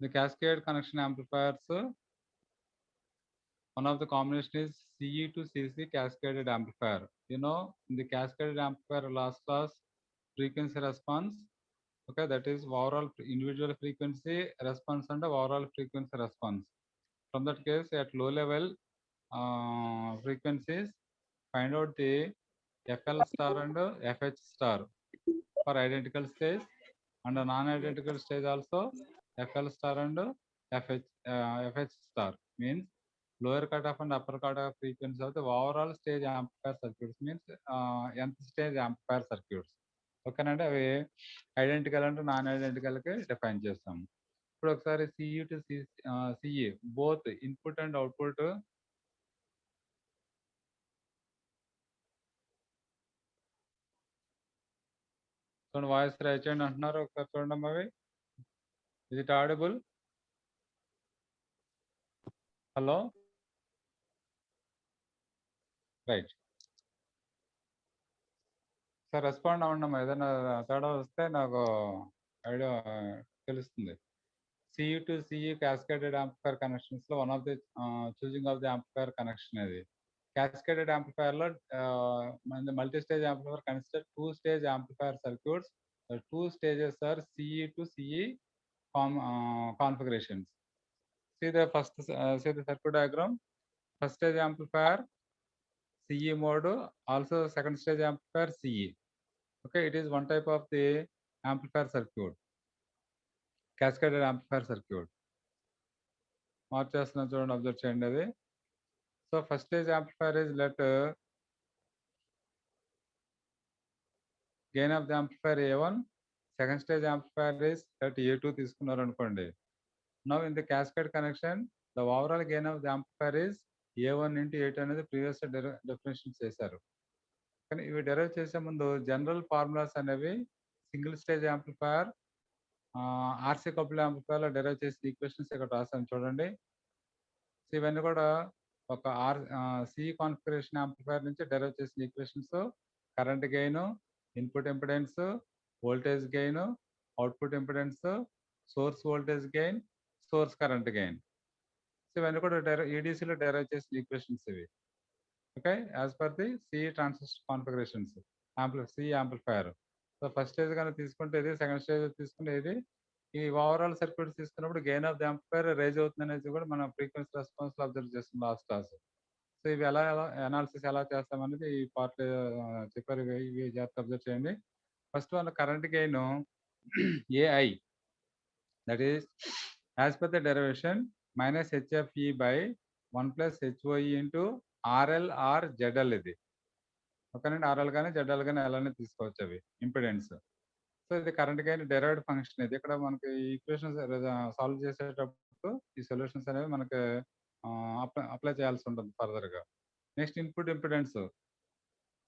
The cascade connection amplifiers, one of the combination is CE to CC cascaded amplifier. In the cascaded amplifier last class, frequency response. Okay, that is overall individual frequency response and overall frequency response. From that case, at low level frequencies, find out the FL star and FH star for identical stage, and a non-identical stage also FL star and FH star means lower cutoff and upper cutoff frequency of the overall stage amplifier circuits means nth stage amplifier circuits. ఓకేనండి, అవి identical అంటే non ఐడెంటికల్కి define చేస్తాం. ఇప్పుడు ఒకసారి CE to CE both input and output చూడండి, voice try చేయండి అంటున్నారు. ఒకసారి చూడండి అవి. ఇది audible? Hello, right. Sir respond అవ్వండి. ఏదైనా తేడా వస్తే నాకు ఐడియా తెలుస్తుంది. CE to CE cascaded amplifier కనెక్షన్స్లో one of the choosing of the amplifier connection ఇది. క్యాస్కేటెడ్ యాంప్లిఫైర్లో multi stage amplifier consider two stage amplifier circuits. Two stages are CE to CE configurations. See the circuit diagram. First stage amplifier CE mode, also second stage amplifier CE. Okay, it is one type of the amplifier circuit, cascaded amplifier circuit. మార్చేస్తున్నా చూడండి, observe చేయండి అది. So first stage amplifier is let gain of the amplifier A1, second stage amplifier is let A2 తీసుకున్నారు అనుకోండి. Now in the cascade connection, the overall gain of the amplifier is A1 into A2 అనేది previous definition చేశారు. కానీ ఇవి derive చేసే ముందు general formulas అనేవి single stage amplifier, RC couple యాంప్లిఫైర్లో డెరైవ్ చేసిన ఈక్వేషన్స్ ఇక్కడ రాశాను చూడండి. సో ఇవన్నీ కూడా ఒక సి కాన్ఫిగరేషన్ యాంప్లిఫైర్ నుంచి డెరైవ్ చేసిన equations. Current gain, input impedance, voltage gain, output impedance, source voltage gain, source current gain. So ఇవన్నీ కూడా ఈడీసీలో డెరైవ్ చేసిన ఈక్వేషన్స్ ఇవి. Okay, as per the C transistor configurations C amplifier. So first stage కనుక తీసుకుంటే ఇది, second stage తీసుకుంటే ఇది. ఈ ఓవరాల్ సర్క్యూట్ తీసుకున్నప్పుడు gain of the amplifier rise అవుతుంది అనేది కూడా మనం ఫ్రీక్వెన్సీ రెస్పాన్స్ లో అబ్జర్వ్ చేస్తాం లాస్ట్ క్లాస్. సో ఇవి ఎలా అనాలిసిస్ ఎలా చేస్తామనేది ఈ పార్ట్ చెప్పారు. ఇవి జాగ్రత్త అబ్జర్వ్ చేయండి. First one current gain AI, that is as per the derivation minus HFE by 1 plus HOE into RL or ZL. ఇది ఓకేనండి, ఆర్ఎల్ కానీ జెడ్ఎల్ కానీ అలానే తీసుకోవచ్చు అవి ఇంపిడెన్స్. సో ఇది కరెంట్ గెయిన్ డెరైవ్డ్ ఫంక్షన్. ఇది ఇక్కడ మనకి ఈక్వేషన్స్ సాల్వ్ చేసేటప్పుడు ఈ సొల్యూషన్స్ అనేవి మనకి అప్లై చేయాల్సి ఉంటుంది ఫర్దర్గా. Next input impedance,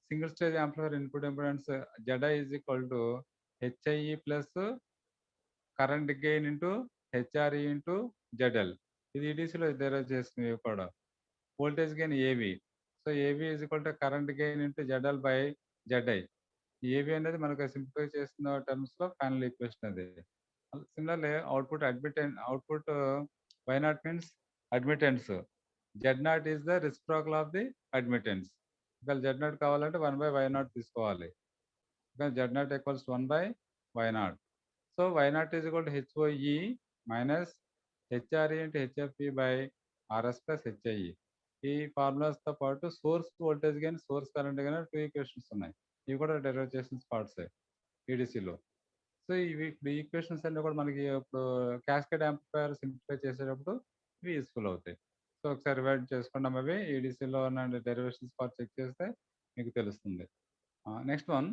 single stage amplifier input impedance ZI is equal to HIE plus current gain into HRE into ZL. ఇది ఈడీసీలో డెరైవ్ చేసినవి కూడా. Voltage gain AV, so AV is equal to current gain into ZL by ZI. AV అనేది మనకు simplify చేసిన terms లో final equation అది. Similarly output Y naught means admittance. Z naught is the reciprocal of the admittance. ఇక్కడ Z not కావాలంటే 1/y0 తీసుకోవాలి. Z naught equals 1/y0. So y0 is equal to HOE minus HRE into HFE by RS plus HIE. ఈ ఫార్ములాస్తో పాటు source voltage gain, source current gain 2 equations ఉన్నాయి. ఇవి కూడా derive చేసిన పార్ట్సే ఈడీసీలో. సో ఇవి ఇప్పుడు ఈక్వేషన్స్ అన్నీ కూడా మనకి ఇప్పుడు క్యాస్కేడ్ యాంప్లిఫైర్ సింప్లిఫై చేసేటప్పుడు ఇవి యూస్ఫుల్ అవుతాయి. సో ఒకసారి రివైడ్ చేసుకున్నాం. అవి ఈడీసీలో ఉన్న డెరివేషన్స్ పార్ట్ చెక్ చేస్తే మీకు తెలుస్తుంది. Next one,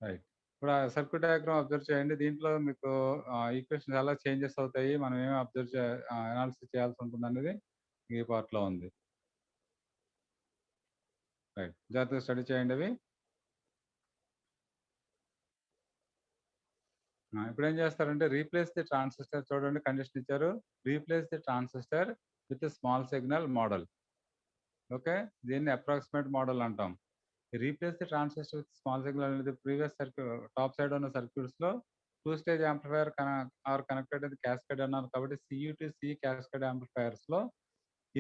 right. ఇప్పుడు ఆ సర్క్యూట్ డయాగ్రామ్ అబ్జర్వ్ చేయండి. దీంట్లో మీకు ఈక్వేషన్స్ ఎలా చేంజెస్ అవుతాయి, మనం ఏమి అబ్జర్వ్ అనాలిసిస్ చేయాల్సి ఉంటుంది అనేది ఈ పార్ట్లో ఉంది. రైట్, జాగ్రత్తగా స్టడీ చేయండి అవి. ఇప్పుడు ఏం చేస్తారంటే రీప్లేస్ ది ట్రాన్సిస్టర్. చూడండి, కండిషన్ ఇచ్చారు, replace the transistor with small signal model. Okay, దీన్ని అప్రాక్సిమేట్ మోడల్ అంటాం. Replace the transistor with small signal అనేది ప్రీవియస్ సర్క్యూట్ టాప్ సైడ్ ఉన్న సర్క్యూట్స్ లో two stage amplifier are connected అది క్యాస్కేడ్ అన్నారు కాబట్టి సియుటి సి క్యాస్కేడ్ యాంప్లిఫైర్స్ లో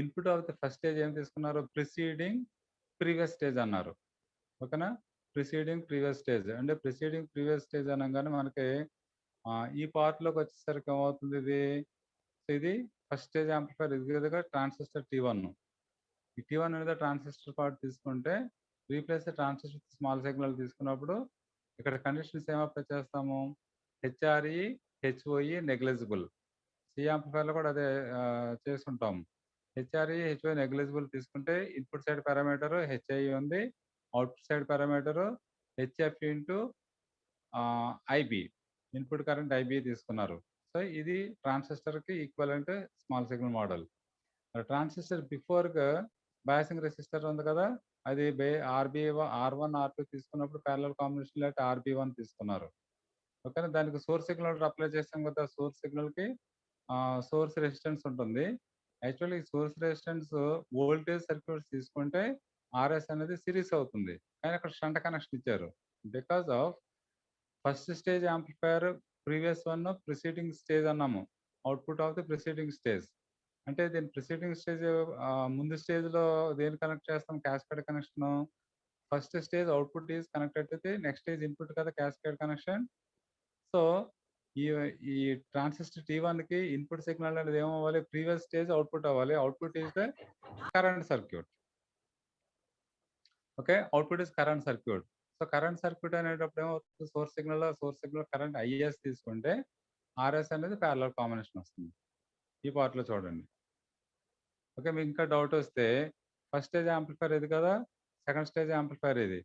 input of the first stage ఏం తీసుకున్నారు, ప్రిసీడింగ్ ప్రీవియస్ స్టేజ్ అన్నారు. ఓకేనా, ప్రిసీడింగ్ ప్రీవియస్ స్టేజ్ అంటే ప్రిసీడింగ్ ప్రీవియస్ స్టేజ్ అనగానే మనకి ఈ పార్ట్ లోకి వచ్చేసరికి ఏమవుతుంది, ఇది ఫస్ట్ స్టేజ్ యాంప్లిఫైర్ ఇది ట్రాన్సిస్టర్ T1. ఈ T1 అనేది ట్రాన్సిస్టర్ పార్ట్ తీసుకుంటే రీప్లేస్ ట్రాన్సిస్టర్ స్మాల్ సిగ్నల్ తీసుకున్నప్పుడు ఇక్కడ కండిషన్స్ ఏం అప్లై చేస్తాము, హెచ్ఆర్ఈ హెచ్ఓఈ నెగ్లిజిబుల్. సి యాంప్లిఫైర్లో కూడా అదే చేస్తుంటాం. హెచ్ఆర్ఈ హెచ్ఓఈ నెగ్లిజిబుల్ తీసుకుంటే ఇన్పుట్ సైడ్ పారామీటర్ హెచ్ఐ ఉంది, output side parameter HF into IB, input current IB తీసుకున్నారు. సో ఇది ట్రాన్సిస్టర్కి equivalent small signal model. Transistor బిఫోర్గా బయాసింగ్ రెసిస్టర్ ఉంది కదా, అది R1 R2 తీసుకున్నప్పుడు ప్యారలల్ కాంబినేషన్ లేకపోతే RB1 తీసుకున్నారు. ఓకేనా, దానికి సోర్స్ సిగ్నల్ అప్లై చేస్తాం కదా, సోర్స్ సిగ్నల్కి సోర్స్ రెసిస్టెన్స్ ఉంటుంది. Actually source resistance voltage circuits తీసుకుంటే ఆర్ఎస్ అనేది సిరీస్ అవుతుంది, కానీ అక్కడ షంట్ కనెక్షన్ ఇచ్చారు. Because of first stage amplifier previous one preceding stage అన్నాము, output of the preceding stage. అంటే దీని ప్రిసీడింగ్ స్టేజ్ ముందు స్టేజ్లో దేని కనెక్ట్ చేస్తాం, cascade connection. First stage output is connected to the next stage input కదా, cascade connection. So ఈ ఈ ట్రాన్సిస్టర్ T1కి ఇన్పుట్ సిగ్నల్ అనేది ఏమవ్వాలి, ప్రీవియస్ స్టేజ్ అవుట్పుట్ అవ్వాలి. Output is the current circuit. Okay, output is current circuit. So current circuit అనేటప్పుడు ఏమవుతుంది, source signal current is తీసుకుంటే ఆర్ఎస్ అనేది ప్యారలల్ కాంబినేషన్ వస్తుంది. ఈ పార్ట్లో చూడండి. ఓకే, మీకు ఇంకా డౌట్ వస్తే ఫస్ట్ స్టేజ్ యాంప్లిఫైర్ ఇది కదా, సెకండ్ స్టేజ్ యాంప్లిఫైర్ ఇది.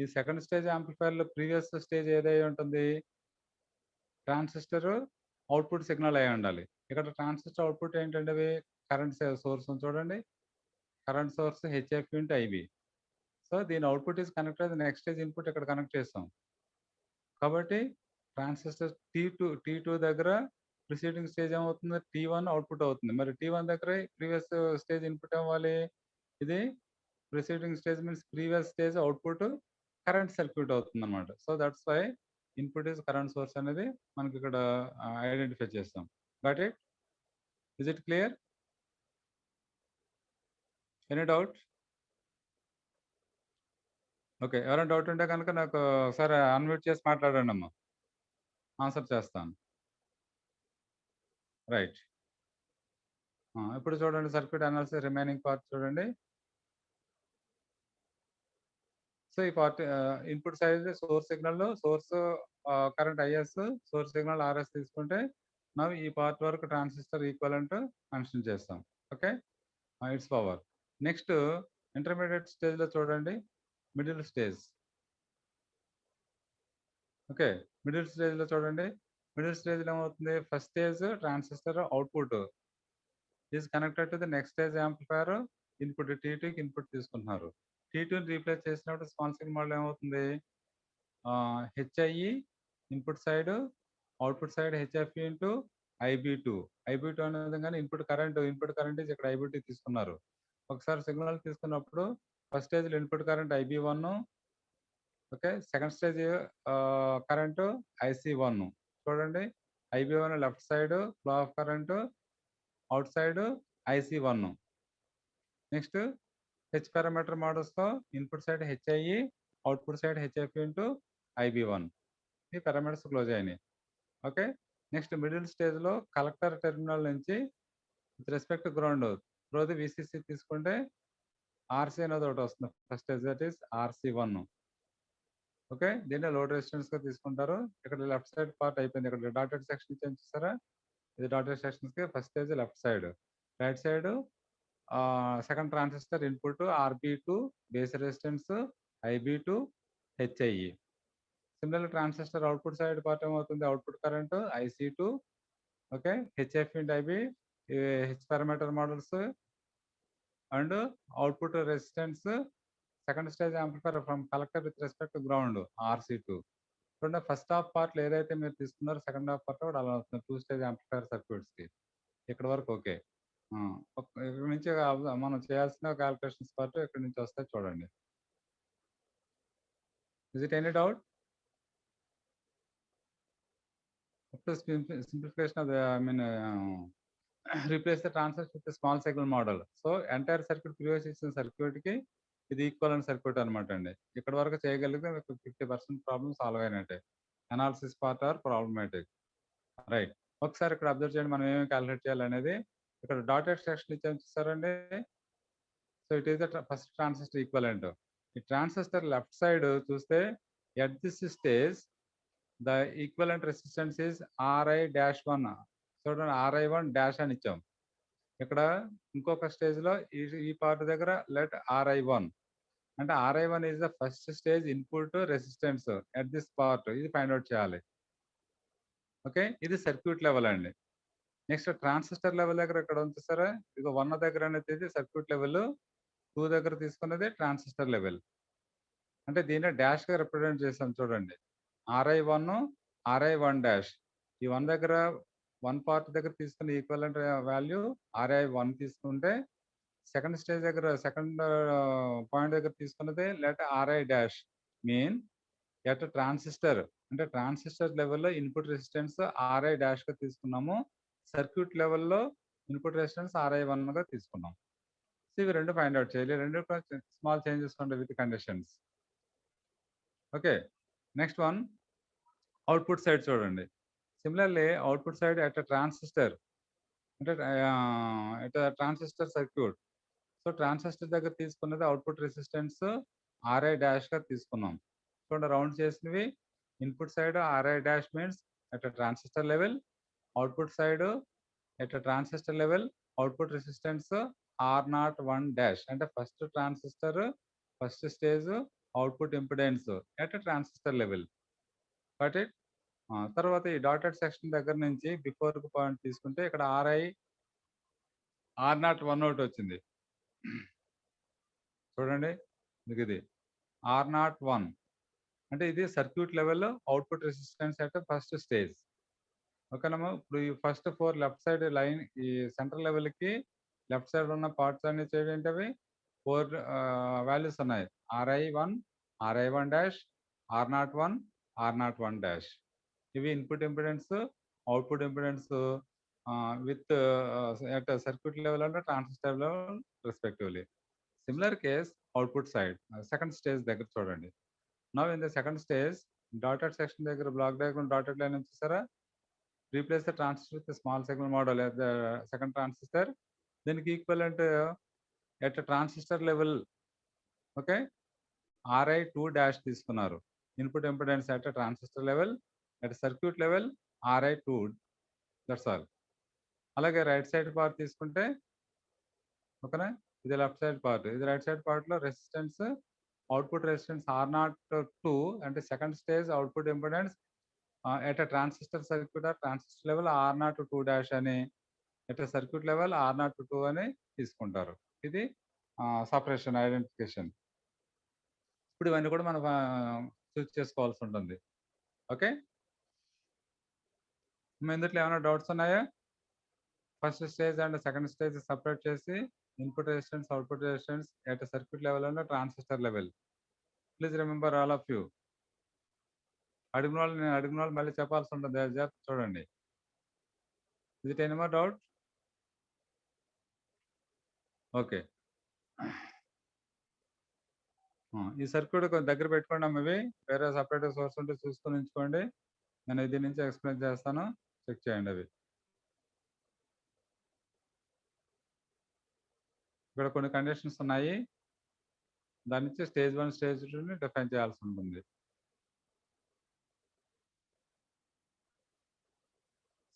ఈ సెకండ్ స్టేజ్ యాంప్లిఫైర్లో ప్రీవియస్ స్టేజ్ ఏదై ఉంటుంది, ట్రాన్సిస్టర్ అవుట్పుట్ సిగ్నల్ అయి ఉండాలి. ఇక్కడ ట్రాన్సిస్టర్ అవుట్పుట్ ఏంటంటే అవి కరెంట్ సోర్స్ చూడండి, current source HF into IB. So దీని output is connected next stage input ఇక్కడ కనెక్ట్ చేస్తాం కాబట్టి ట్రాన్సిస్టర్ T2 దగ్గర ప్రిసీడింగ్ స్టేజ్ ఏమవుతుంది, T1 అవుట్పుట్ అవుతుంది. మరి T1 దగ్గర ప్రీవియస్ స్టేజ్ ఇన్పుట్ అవ్వాలి. ఇది preceding stage means previous stage output current circuit అవుతుంది అనమాట. So that's why input is current source అనేది మనకి ఇక్కడ ఐడెంటిఫై చేస్తాం. But is it clear? Any doubt? Okay, ఎవరైనా డౌట్ ఉంటే కనుక నాకు ఒకసారి అన్మ్యూట్ చేసి మాట్లాడండి అమ్మా, ఆన్సర్ చేస్తాను. రైట్, ఇప్పుడు చూడండి సర్క్యూట్ అనాలిసిస్ రిమైనింగ్ పార్ట్ చూడండి. సో ఈ part input side source signal, source current is, source signal RS తీసుకుంటే మనం ఈ పార్ట్ వరకు ట్రాన్సిస్టర్ ఈక్వలెంట్ కన్సిడర్ చేస్తాం. Okay, its power. Next intermediate స్టేజ్లో చూడండి, మిడిల్ స్టేజ్. ఓకే, మిడిల్ స్టేజ్లో చూడండి, మిడిల్ స్టేజ్లో ఏమవుతుంది, first stage transistor output is connected to the next stage amplifier input T2కి ఇన్పుట్ తీసుకుంటున్నారు. T2ని రీప్లేస్ చేసినప్పుడు స్మాల్ సిగ్నల్ మోడల్ ఏమవుతుంది, HIE input side, output side HF into IB two. IB two అనేది కానీ ఇన్పుట్ కరెంట్ ఈజ్ ఇక్కడ ఐబి2 తీసుకున్నారు. ఒకసారి సిగ్నల్ తీసుకున్నప్పుడు ఫస్ట్ స్టేజ్లో input current IB1, okay, second stage current IC1. చూడండి, IB1 left side flow of current, out side IC1. Next H parameter మోడల్స్తో input side HIE, output side HF into IB1. ఈ parameters close అయినాయి. Okay, next middle స్టేజ్లో collector terminal నుంచి with respect ground through the VCC తీసుకుంటే RC అనేది ఒకటి వస్తుంది first stage, that is RC1. Okay, దీన్ని లోడ్ రెసిస్టెన్స్గా తీసుకుంటారు. ఇక్కడ లెఫ్ట్ సైడ్ పార్ట్ అయిపోయింది, ఇక్కడ డాటెడ్ సెక్షన్ ఇచ్చాను చూసారా, ఇది డాటెడ్ సెక్షన్స్కి first stage left side. Right side second transistor input RB2, base resistance IB2, HIE. Similar transistor output side part ఏమవుతుంది, output current IC2, okay, HF into IB, H parameter models and output resistance second stage amplifier from collector with respect to ground RC2. చూడండి, first half పార్ట్లో ఏదైతే మీరు తీసుకున్నారో second half part కూడా అలా వస్తుంది 2 stage amplifier సర్క్యూట్స్కి. ఇక్కడ వరకు ఓకే. ఇక్కడ నుంచి మనం చేయాల్సిన క్యాలిక్యులేషన్స్ పార్ట్ ఇక్కడ నుంచి వస్తాయి చూడండి. Is it any doubt? Simplification of the, replace the transistors with a small signal model. So entire circuit previous ఇచ్చిన circuit కి ఇది ఈక్వలెంట్ సర్క్యూట్ అనమాట అండి. ఇక్కడ వరకు చేయగలిగితే మీకు 50% ప్రాబ్లమ్ సాల్వ్ అయినట్టే. Analysis part or problematic. Right. ఒకసారి ఇక్కడ అబ్జర్వ్ చేయండి మనం ఏమేమి క్యాలిక్యులేట్ చేయాలనేది. ఇక్కడ డాటెడ్ సెక్షన్ ఇచ్చాము చూసారండి. So it is the first transistor equivalent. ఈ ట్రాన్సిస్టర్ లెఫ్ట్ సైడ్ చూస్తే at this stage the equivalent resistance is RI-1. చూడండి RI1 డాష్ అని ఇచ్చాం. ఇక్కడ ఇంకొక స్టేజ్ లో ఈ పార్ట్ దగ్గర లెట్ RI1 అంటే RI1 is the first stage input resistance at this part. ఇది ఫైండ్ అవుట్ చేయాలి. ఓకే, ఇది సర్క్యూట్ లెవెల్ అండి. నెక్స్ట్ ట్రాన్సిస్టర్ లెవెల్ దగ్గర ఇక్కడ ఉంది సరే, ఇక 1 దగ్గర అనేది సర్క్యూట్ లెవెల్, 2 దగ్గర తీసుకున్నది ట్రాన్సిస్టర్ లెవెల్. అంటే దీన్ని డాష్ గా రిప్రజెంట్ చేసాం చూడండి. RI1 RI1 dash. ఈ 1 దగ్గర 1 పార్ట్ దగ్గర తీసుకున్న ఈక్వలెంట్ వాల్యూ RI1 తీసుకుంటే సెకండ్ స్టేజ్ దగ్గర సెకండ్ పాయింట్ దగ్గర తీసుకున్నది let RI dash mean at transistor అంటే ట్రాన్సిస్టర్ లెవెల్లో ఇన్పుట్ రెసిస్టెన్స్ RI డాష్ గా తీసుకున్నాము. సర్క్యూట్ లెవెల్లో ఇన్పుట్ రెసిస్టెన్స్ RI1 గా తీసుకున్నాం. సో ఇవి రెండు ఫైండ్ అవుట్ చేయాలి. రెండు స్మాల్ చేంజెస్ ఉండే with conditions. Okay, next one output side చూడండి. Similarly output side at transistor అంటే at transistor circuit. So transistor దగ్గర తీసుకున్నది అవుట్పుట్ రెసిస్టెన్స్ RI డాష్ గా తీసుకున్నాం. చూడండి రౌండ్ చేసినవి input side RI dash means at transistor level, output side at transistor level output resistance R01 dash అంటే first transistor first stage output impedance at transistor level. But it తర్వాత ఈ dotted section దగ్గర నుంచి before point తీసుకుంటే ఇక్కడ R01 ఒకటి వచ్చింది చూడండి. మీకు ఇది R01 అంటే ఇది circuit level output resistance at first stage. ఓకేనమ్మా. ఇప్పుడు ఈ ఫస్ట్ 4 లెఫ్ట్ సైడ్ లైన్ ఈ సెంటర్ లెవెల్ కి లెఫ్ట్ సైడ్ ఉన్న పార్ట్స్ అన్ని చేయండి. అవి 4 వాల్యూస్ ఉన్నాయి. RI1 RI1 dash, R01 R01 dash. ఇవి input impedance output impedance with at circuit level and transistor level respectively. Similar case output side second stage దగ్గర చూడండి. Now in the second stage dotted section దగ్గర block diagram dotted line చూసారా. Replace the transistor with small signal model at the second transistor. దీనికి equivalent at transistor level okay RI2 dash తీసుకున్నారు. Input impedance at transistor level, at circuit level RI2. That's all. అలాగే right side part తీసుకుంటే ఓకేనా, ఇది left side part, ఇది right side part లో resistance output resistance R02 అంటే second stage output impedance at transistor circuit or transistor level R02 dash అని, at circuit level R02 అని తీసుకుంటారు. ఇది సపరేషన్ ఐడెంటిఫికేషన్. ఇప్పుడు ఇవన్నీ కూడా మనం చూస్ చేసుకోవాల్సి ఉంటుంది. ఓకే, ఇందులో ఏమైనా డౌట్స్ ఉన్నాయా? First stage and second stage separate చేసి input resistance output resistance at circuit level and transistor level. Please remember all of you. అడిగిన వాళ్ళు మళ్ళీ చెప్పాల్సి ఉంటుంది. జాగ్రత్త చూడండి. Is it any more doubt? Okay, ఈ సర్క్యూట్ కొంచెం దగ్గర పెట్టుకోండి అమ్మ. ఇవి వేరే సపరేట్ సోర్స్ ఉంటే చూసుకొని ఉంచుకోండి. నేను ఇది నుంచి ఎక్స్ప్లెయిన్ చేస్తాను, చెక్ చేయండి. అవి ఇక్కడ కొన్ని కండిషన్స్ ఉన్నాయి, దాని నుంచి స్టేజ్ 1 స్టేజ్ 2ని డిఫైన్ చేయాల్సి ఉంటుంది.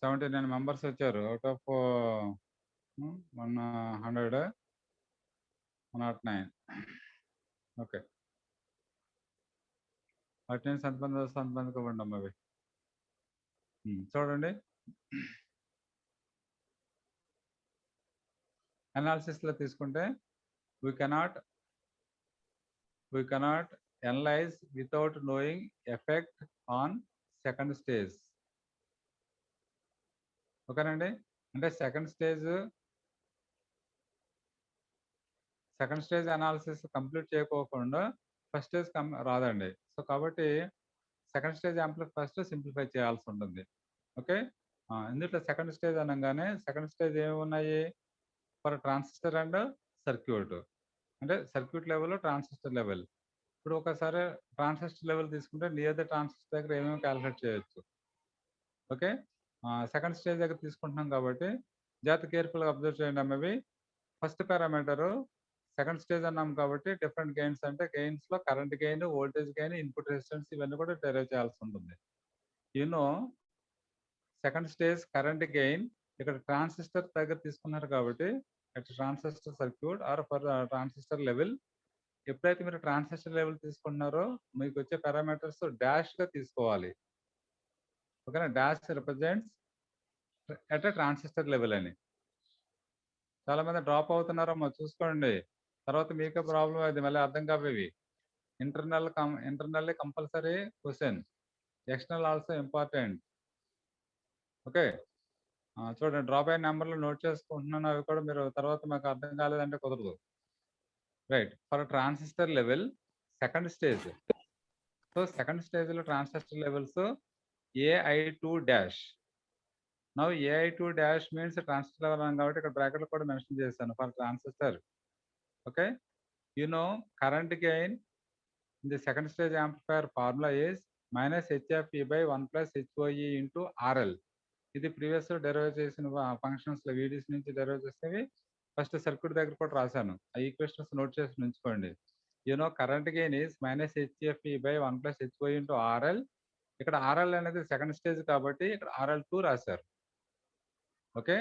79 మెంబర్స్ వచ్చారు అవుట్ ఆఫ్ 100 109. ఓకే, అటెండెన్స్ ఎంతమంది వస్తే అంతమందికి ఇవ్వండి అమ్మ. అవి చూడండి. అనాలిసిస్ లో తీసుకుంటే we cannot analyze without knowing effect on second stage. ఓకేనండి. అంటే second stage second stage analysis complete చేయకోకుండా ఫస్ట్ స్టేజ్ రాదండి. సో కాబట్టి second stage amplifier first simplify చేయాల్సి ఉంటుంది. ఓకే. ఇందులో సెకండ్ స్టేజ్ అనగానే సెకండ్ స్టేజ్ ఏమున్నాయి? For transistor and circuit. అంటే సర్క్యూట్ లెవెల్, ట్రాన్సిస్టర్ లెవెల్. ఇప్పుడు ఒకసారి ట్రాన్సిస్టర్ లెవెల్ తీసుకుంటే నియర్ ద ట్రాన్సిస్టర్ దగ్గర ఏమేమి క్యాలిక్యులేట్ చేయొచ్చు. ఓకే. సెకండ్ స్టేజ్ దగ్గర తీసుకుంటున్నాం కాబట్టి జాగ్రత్త కేర్ఫుల్గా అబ్జర్వ్ చేయండి అమ్మవి. ఫస్ట్ పారామీటరు సెకండ్ స్టేజ్ అన్నాం కాబట్టి డిఫరెంట్ గెయిన్స్ అంటే గెయిన్స్లో current gain, voltage gain, input resistance ఇవన్నీ కూడా డెరైవ్ చేయాల్సి ఉంటుంది. You know second stage current gain ఇక్కడ ట్రాన్సిస్టర్ దగ్గర తీసుకున్నారు కాబట్టి transistor circuit or for transistor level. ఎప్పుడైతే మీరు ట్రాన్సిస్టర్ లెవెల్ తీసుకుంటున్నారో మీకు వచ్చే పారామీటర్స్ డాష్గా తీసుకోవాలి. ఓకేనా? Dash represents at transistor level అని. చాలా మంది డ్రాప్ అవుతున్నారమ్మా, చూసుకోండి. తర్వాత మీకే ప్రాబ్లం అది మళ్ళీ అర్థం కావేవి. Internally compulsory question, external also important. Okay. చూడండి, డ్రాప్ అయిన నెంబర్లు నోట్ చేసుకుంటున్నాను, అవి కూడా మీరు తర్వాత మాకు అర్థం కాలేదంటే కుదరదు. Right. For transistor level second stage. So second స్టేజ్లో transistor levels AI2 dash. Now AI2 dash means transistor level అని కాబట్టి ఇక్కడ బ్రాకెట్లో కూడా మెన్షన్ చేశాను for transistor. Okay. Current gain in the second stage amplifier formula is -HFE/1 + HOE × RL. ఇది previous derive చేసిన ఫంక్షన్స్లో వీడియోస్ నుంచి డెరైవ్ చేసినవి. ఫస్ట్ సర్క్యూట్ దగ్గర కూడా రాశాను, ఆ ఈక్వేషన్స్ నోట్ చేసి ఉంచుకోండి. Current gain is -HFE/1 + HOE × RL. ఇక్కడ RL అనేది సెకండ్ స్టేజ్ కాబట్టి ఇక్కడ RL2 రాశారు. Okay.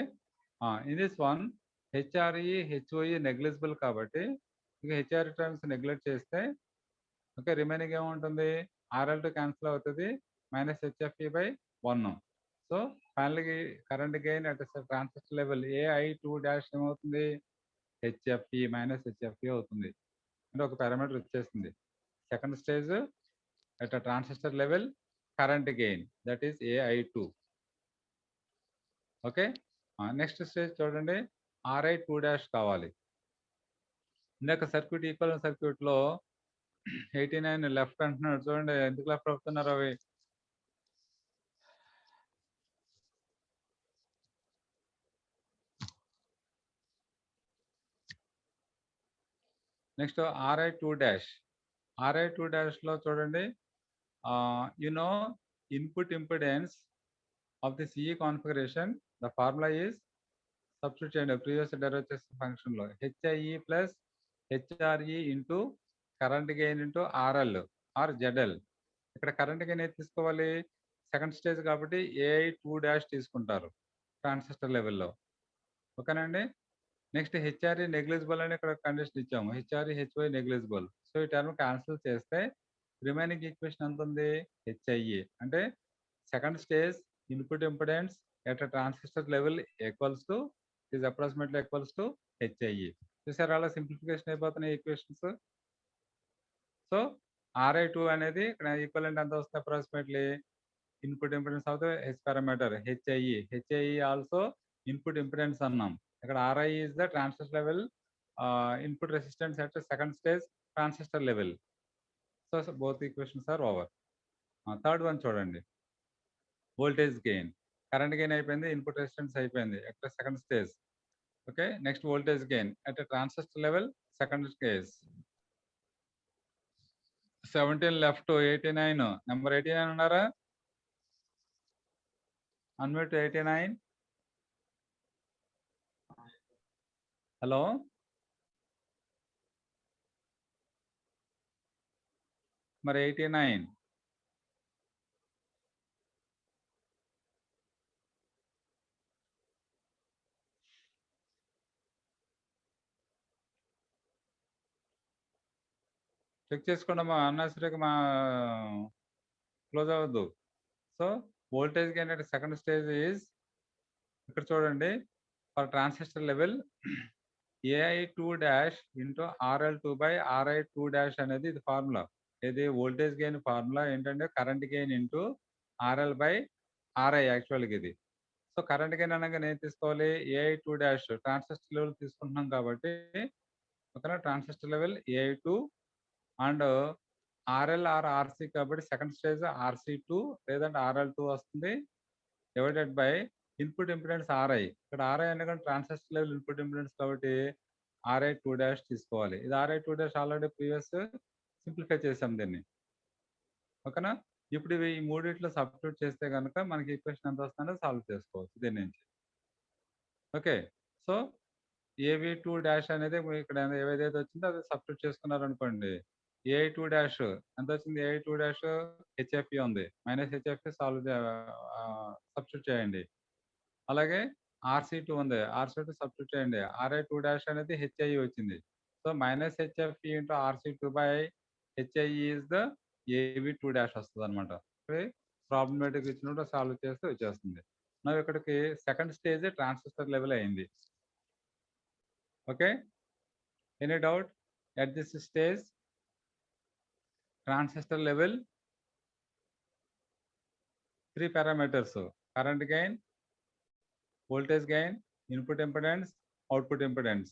In this one HRE, HOE negligible కాబట్టి ఇక HRE టర్మ్స్ నెగ్లెక్ట్ చేస్తే ఓకే రిమైనింగ్ ఏముంటుంది? RL2 క్యాన్సిల్ అవుతుంది, -HFE/1. సో ఫైనల్గా current gain at transistor level AI2 dash ఏమవుతుంది? HFE -HFE అవుతుంది. అంటే ఒక పారామీటర్ వచ్చేసింది. Second stage at transistor level current gain that is AI2. Okay. Next stage చూడండి, RI2 డాష్ కావాలి. ఇందాక సర్క్యూట్ ఈక్వల్ సర్క్యూట్లో 89 లెఫ్ట్ అంటున్నాడు, చూడండి ఎందుకు లెఫ్ట్ అవుతున్నారు అవి. Next RI2 dash. RI2 డాష్లో చూడండి, input impedance of the CE configuration the formula is substitute చేయండి ప్రీవియస్ డెరైవ్ చేసిన ఫంక్షన్లో HIE + HRE into current gain into RL or ZL. ఇక్కడ కరెంట్ గెయిన్ ఏది తీసుకోవాలి? సెకండ్ స్టేజ్ కాబట్టి AI2 డాష్ తీసుకుంటారు ట్రాన్సిస్టర్ లెవెల్లో. ఓకేనండి. నెక్స్ట్ HRE నెగ్లిజిబుల్ అని ఇక్కడ కండిషన్ ఇచ్చాము, HRE HOE నెగ్లిజిబుల్. సో ఈ టర్మ్ క్యాన్సిల్ చేస్తే రిమైనింగ్ ఈక్వేషన్ ఎంత ఉంది? HIE అంటే second stage input impedance at transistor level equals to is approximately equals to HIE. చూసారా అలా సింప్లిఫికేషన్ అయిపోతున్నాయి ఈక్వేషన్స్. సో RI2 అనేది ఇక్కడ ఈక్వలెంట్ ఎంత వస్తుంది? Approximately input impedance of the H parameter HIE. HIE also input impedance అన్నాం. ఇక్కడ RI is the transistor level input resistance at second stage transistor level. So both equations are over. Third one చూడండి, voltage gain. Current gain అయిపోయింది, input resistance అయిపోయింది at second stage. Okay. Next voltage gain at transistor level second stage. 17 left, 89 number 89 ఉన్నారా? Unmute 89. Hello, మరి 89 check చేసుకోండి అమ్మా, అన్నసరికి మా close అవ్వద్దు. So voltage gain at second stage is ఇక్కడ చూడండి for transistor level AI2 dash into RL2/RI2 dash అనేది ఇది ఫార్ములా. ఇది వోల్టేజ్ గెయిన్ ఫార్ములా ఏంటంటే కరెంట్ గెయిన్ ఇంటూ RL/RI యాక్చువల్గా ఇది. సో కరెంట్ గెయిన్ అనగా నేను తీసుకోవాలి AI2 డాష్ ట్రాన్సిస్టర్ లెవెల్ తీసుకుంటున్నాం కాబట్టి ఓకేనా. Transistor level AI2 and RL or RC కాబట్టి సెకండ్ స్టేజ్ RC2 లేదంటే RL2 వస్తుంది, divided by input impedance RI. ఇక్కడ RI అనేది ట్రాన్సిస్టర్ లెవెల్ ఇన్పుట్ ఇంపిడెన్స్ కాబట్టి RI2' తీసుకోవాలి. ఇది RI2' ఆల్రెడీ ప్రీవియస్ సింప్లిఫై చేసాం దీన్ని. ఓకేనా. ఇప్పుడు ఇవి ఈ మూడిట్లో సబ్స్టిట్యూట్ చేస్తే కనుక మనకి ఈక్వేషన్ ఎంత వస్తుందో సాల్వ్ చేసుకోవచ్చు దీని నుంచి. ఓకే. సో AV2' అనేది ఇక్కడ ఏదైతే వచ్చిందో అది సబ్స్టిట్యూట్ చేసుకున్నారనుకోండి. AI2' ఎంత వచ్చింది? AI2' HFE ఉంది. -HFE సబ్స్టిట్యూట్ చేయండి. అలాగే RC2 ఉంది. RC2 సబ్స్టిట్యూట్ చేయండి. RI2' అనేది HIE వచ్చింది. So -HFE into RC2 by HIE is the AV2' వస్తుందన్నమాట. ప్రాబ్లమేటిక్ ఇచ్చినప్పుడు సాల్వ్ చేస్తే వచ్చేస్తుంది. మనం ఇక్కడికి సెకండ్ స్టేజ్ ట్రాన్సిస్టర్ లెవెల్ అయింది. Okay. Any doubt at this stage? Transistor level 3 parameters: current gain, voltage gain, input impedance, output impedance.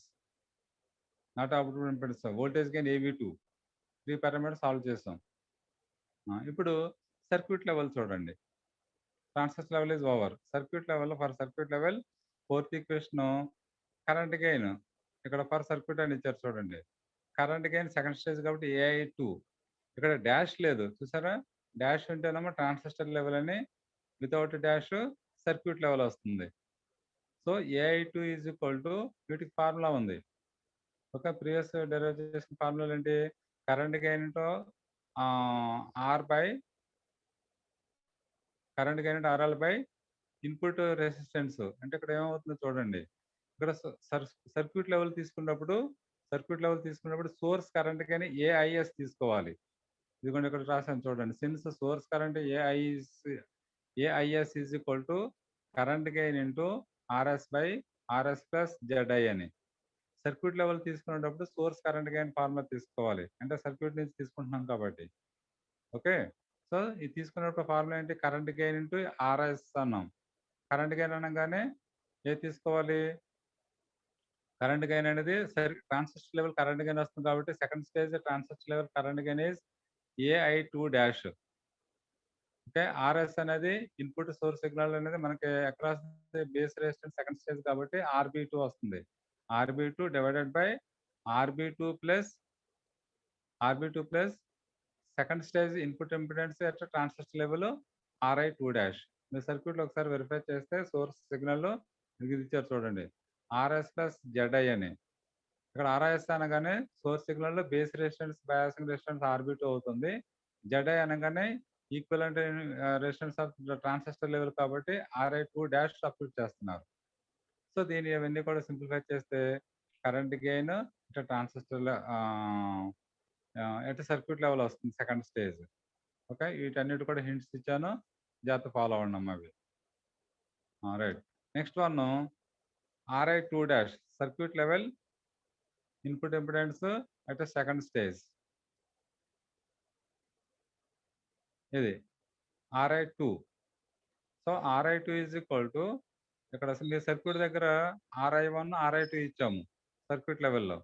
Not output impedance, voltage gain AV2. 3 parameters solve చేస్తాం. ఇప్పుడు circuit level చూడండి. Transistor level is over. Circuit level, for circuit level fourth equation current gain ఇక్కడ for circuit అని ఇచ్చారు చూడండి. Current gain second stage కాబట్టి AI2. ఇక్కడ dash లేదు చూసారా. డాష్ ఉంటేనేమో ట్రాన్సిస్టర్ లెవెల్ అని, వితౌట్ డాష్ సర్క్యూట్ లెవెల్ వస్తుంది. So AI2 is equal to వీటికి ఫార్ములా ఉంది. ఓకే. ప్రీవియస్ డెరైవ్ చేసిన ఫార్ములా ఏంటి? Current gain into R by current gain into RL by input resistance. అంటే ఇక్కడ ఏమవుతుందో చూడండి. ఇక్కడ సర్క్యూట్ లెవెల్ తీసుకున్నప్పుడు సోర్స్ కరెంట్ కానీ AIS తీసుకోవాలి. ఇదిగోండి ఇక్కడ రాశాను చూడండి. Since source current AIS is equal to current gain into RS by RS plus ZI అని. సర్క్యూట్ లెవెల్ తీసుకునేటప్పుడు సోర్స్ కరెంట్ గెయిన్ ఫార్ములా తీసుకోవాలి. అంటే సర్క్యూట్ నుంచి తీసుకుంటున్నాం కాబట్టి. ఓకే. సో ఇది తీసుకున్నప్పుడు ఫార్ములా ఏంటి? కరెంట్ గెయిన్ ఇంటూ RS అన్నాం. కరెంట్ గెయిన్ అనగానే ఏది తీసుకోవాలి? కరెంట్ గెయిన్ అనేది ట్రాన్సిస్టర్ లెవెల్ కరెంట్ గెయిన్ వస్తుంది కాబట్టి second stage transistor level current gain is AI2'. Okay. RS అనేది ఇన్పుట్ సోర్స్ సిగ్నల్ అనేది మనకి across base resistance second stage కాబట్టి RB2 వస్తుంది. RB2 divided by RB2 plus second stage input impedance at transistor level RI2'. మీరు సర్క్యూట్లో ఒకసారి verify చేస్తే source signal ఇది ఇచ్చారు చూడండి. RS ప్లస్ ZI అని. ఇక్కడ RS అనగానే సోర్స్ సిగ్నల్లో base resistance biasing resistance RB2 అవుతుంది. ZI అనగానే equivalent resistance of transistor level కాబట్టి RI2' సబ్స్టిట్యూట్ చేస్తున్నారు. సో దీని ఇవన్నీ కూడా సింప్లిఫై చేస్తే కరెంట్ గెయిన్ ఇట్లా ట్రాన్సిస్టర్ ఎట్ సర్క్యూట్ లెవెల్ వస్తుంది సెకండ్ స్టేజ్. ఓకే. వీటన్నిటి కూడా హింట్స్ ఇచ్చాను, జాగ్రత్త ఫాలో అవ్వండి అమ్మ అవి. Right. Next one RI2' circuit level input impedance at second stage. ఇది RI2. So RI2 is equal to ఇక్కడ అసలు మీ సర్క్యూట్ దగ్గర RI1 RI2 ఇచ్చాము సర్క్యూట్ లెవెల్లో.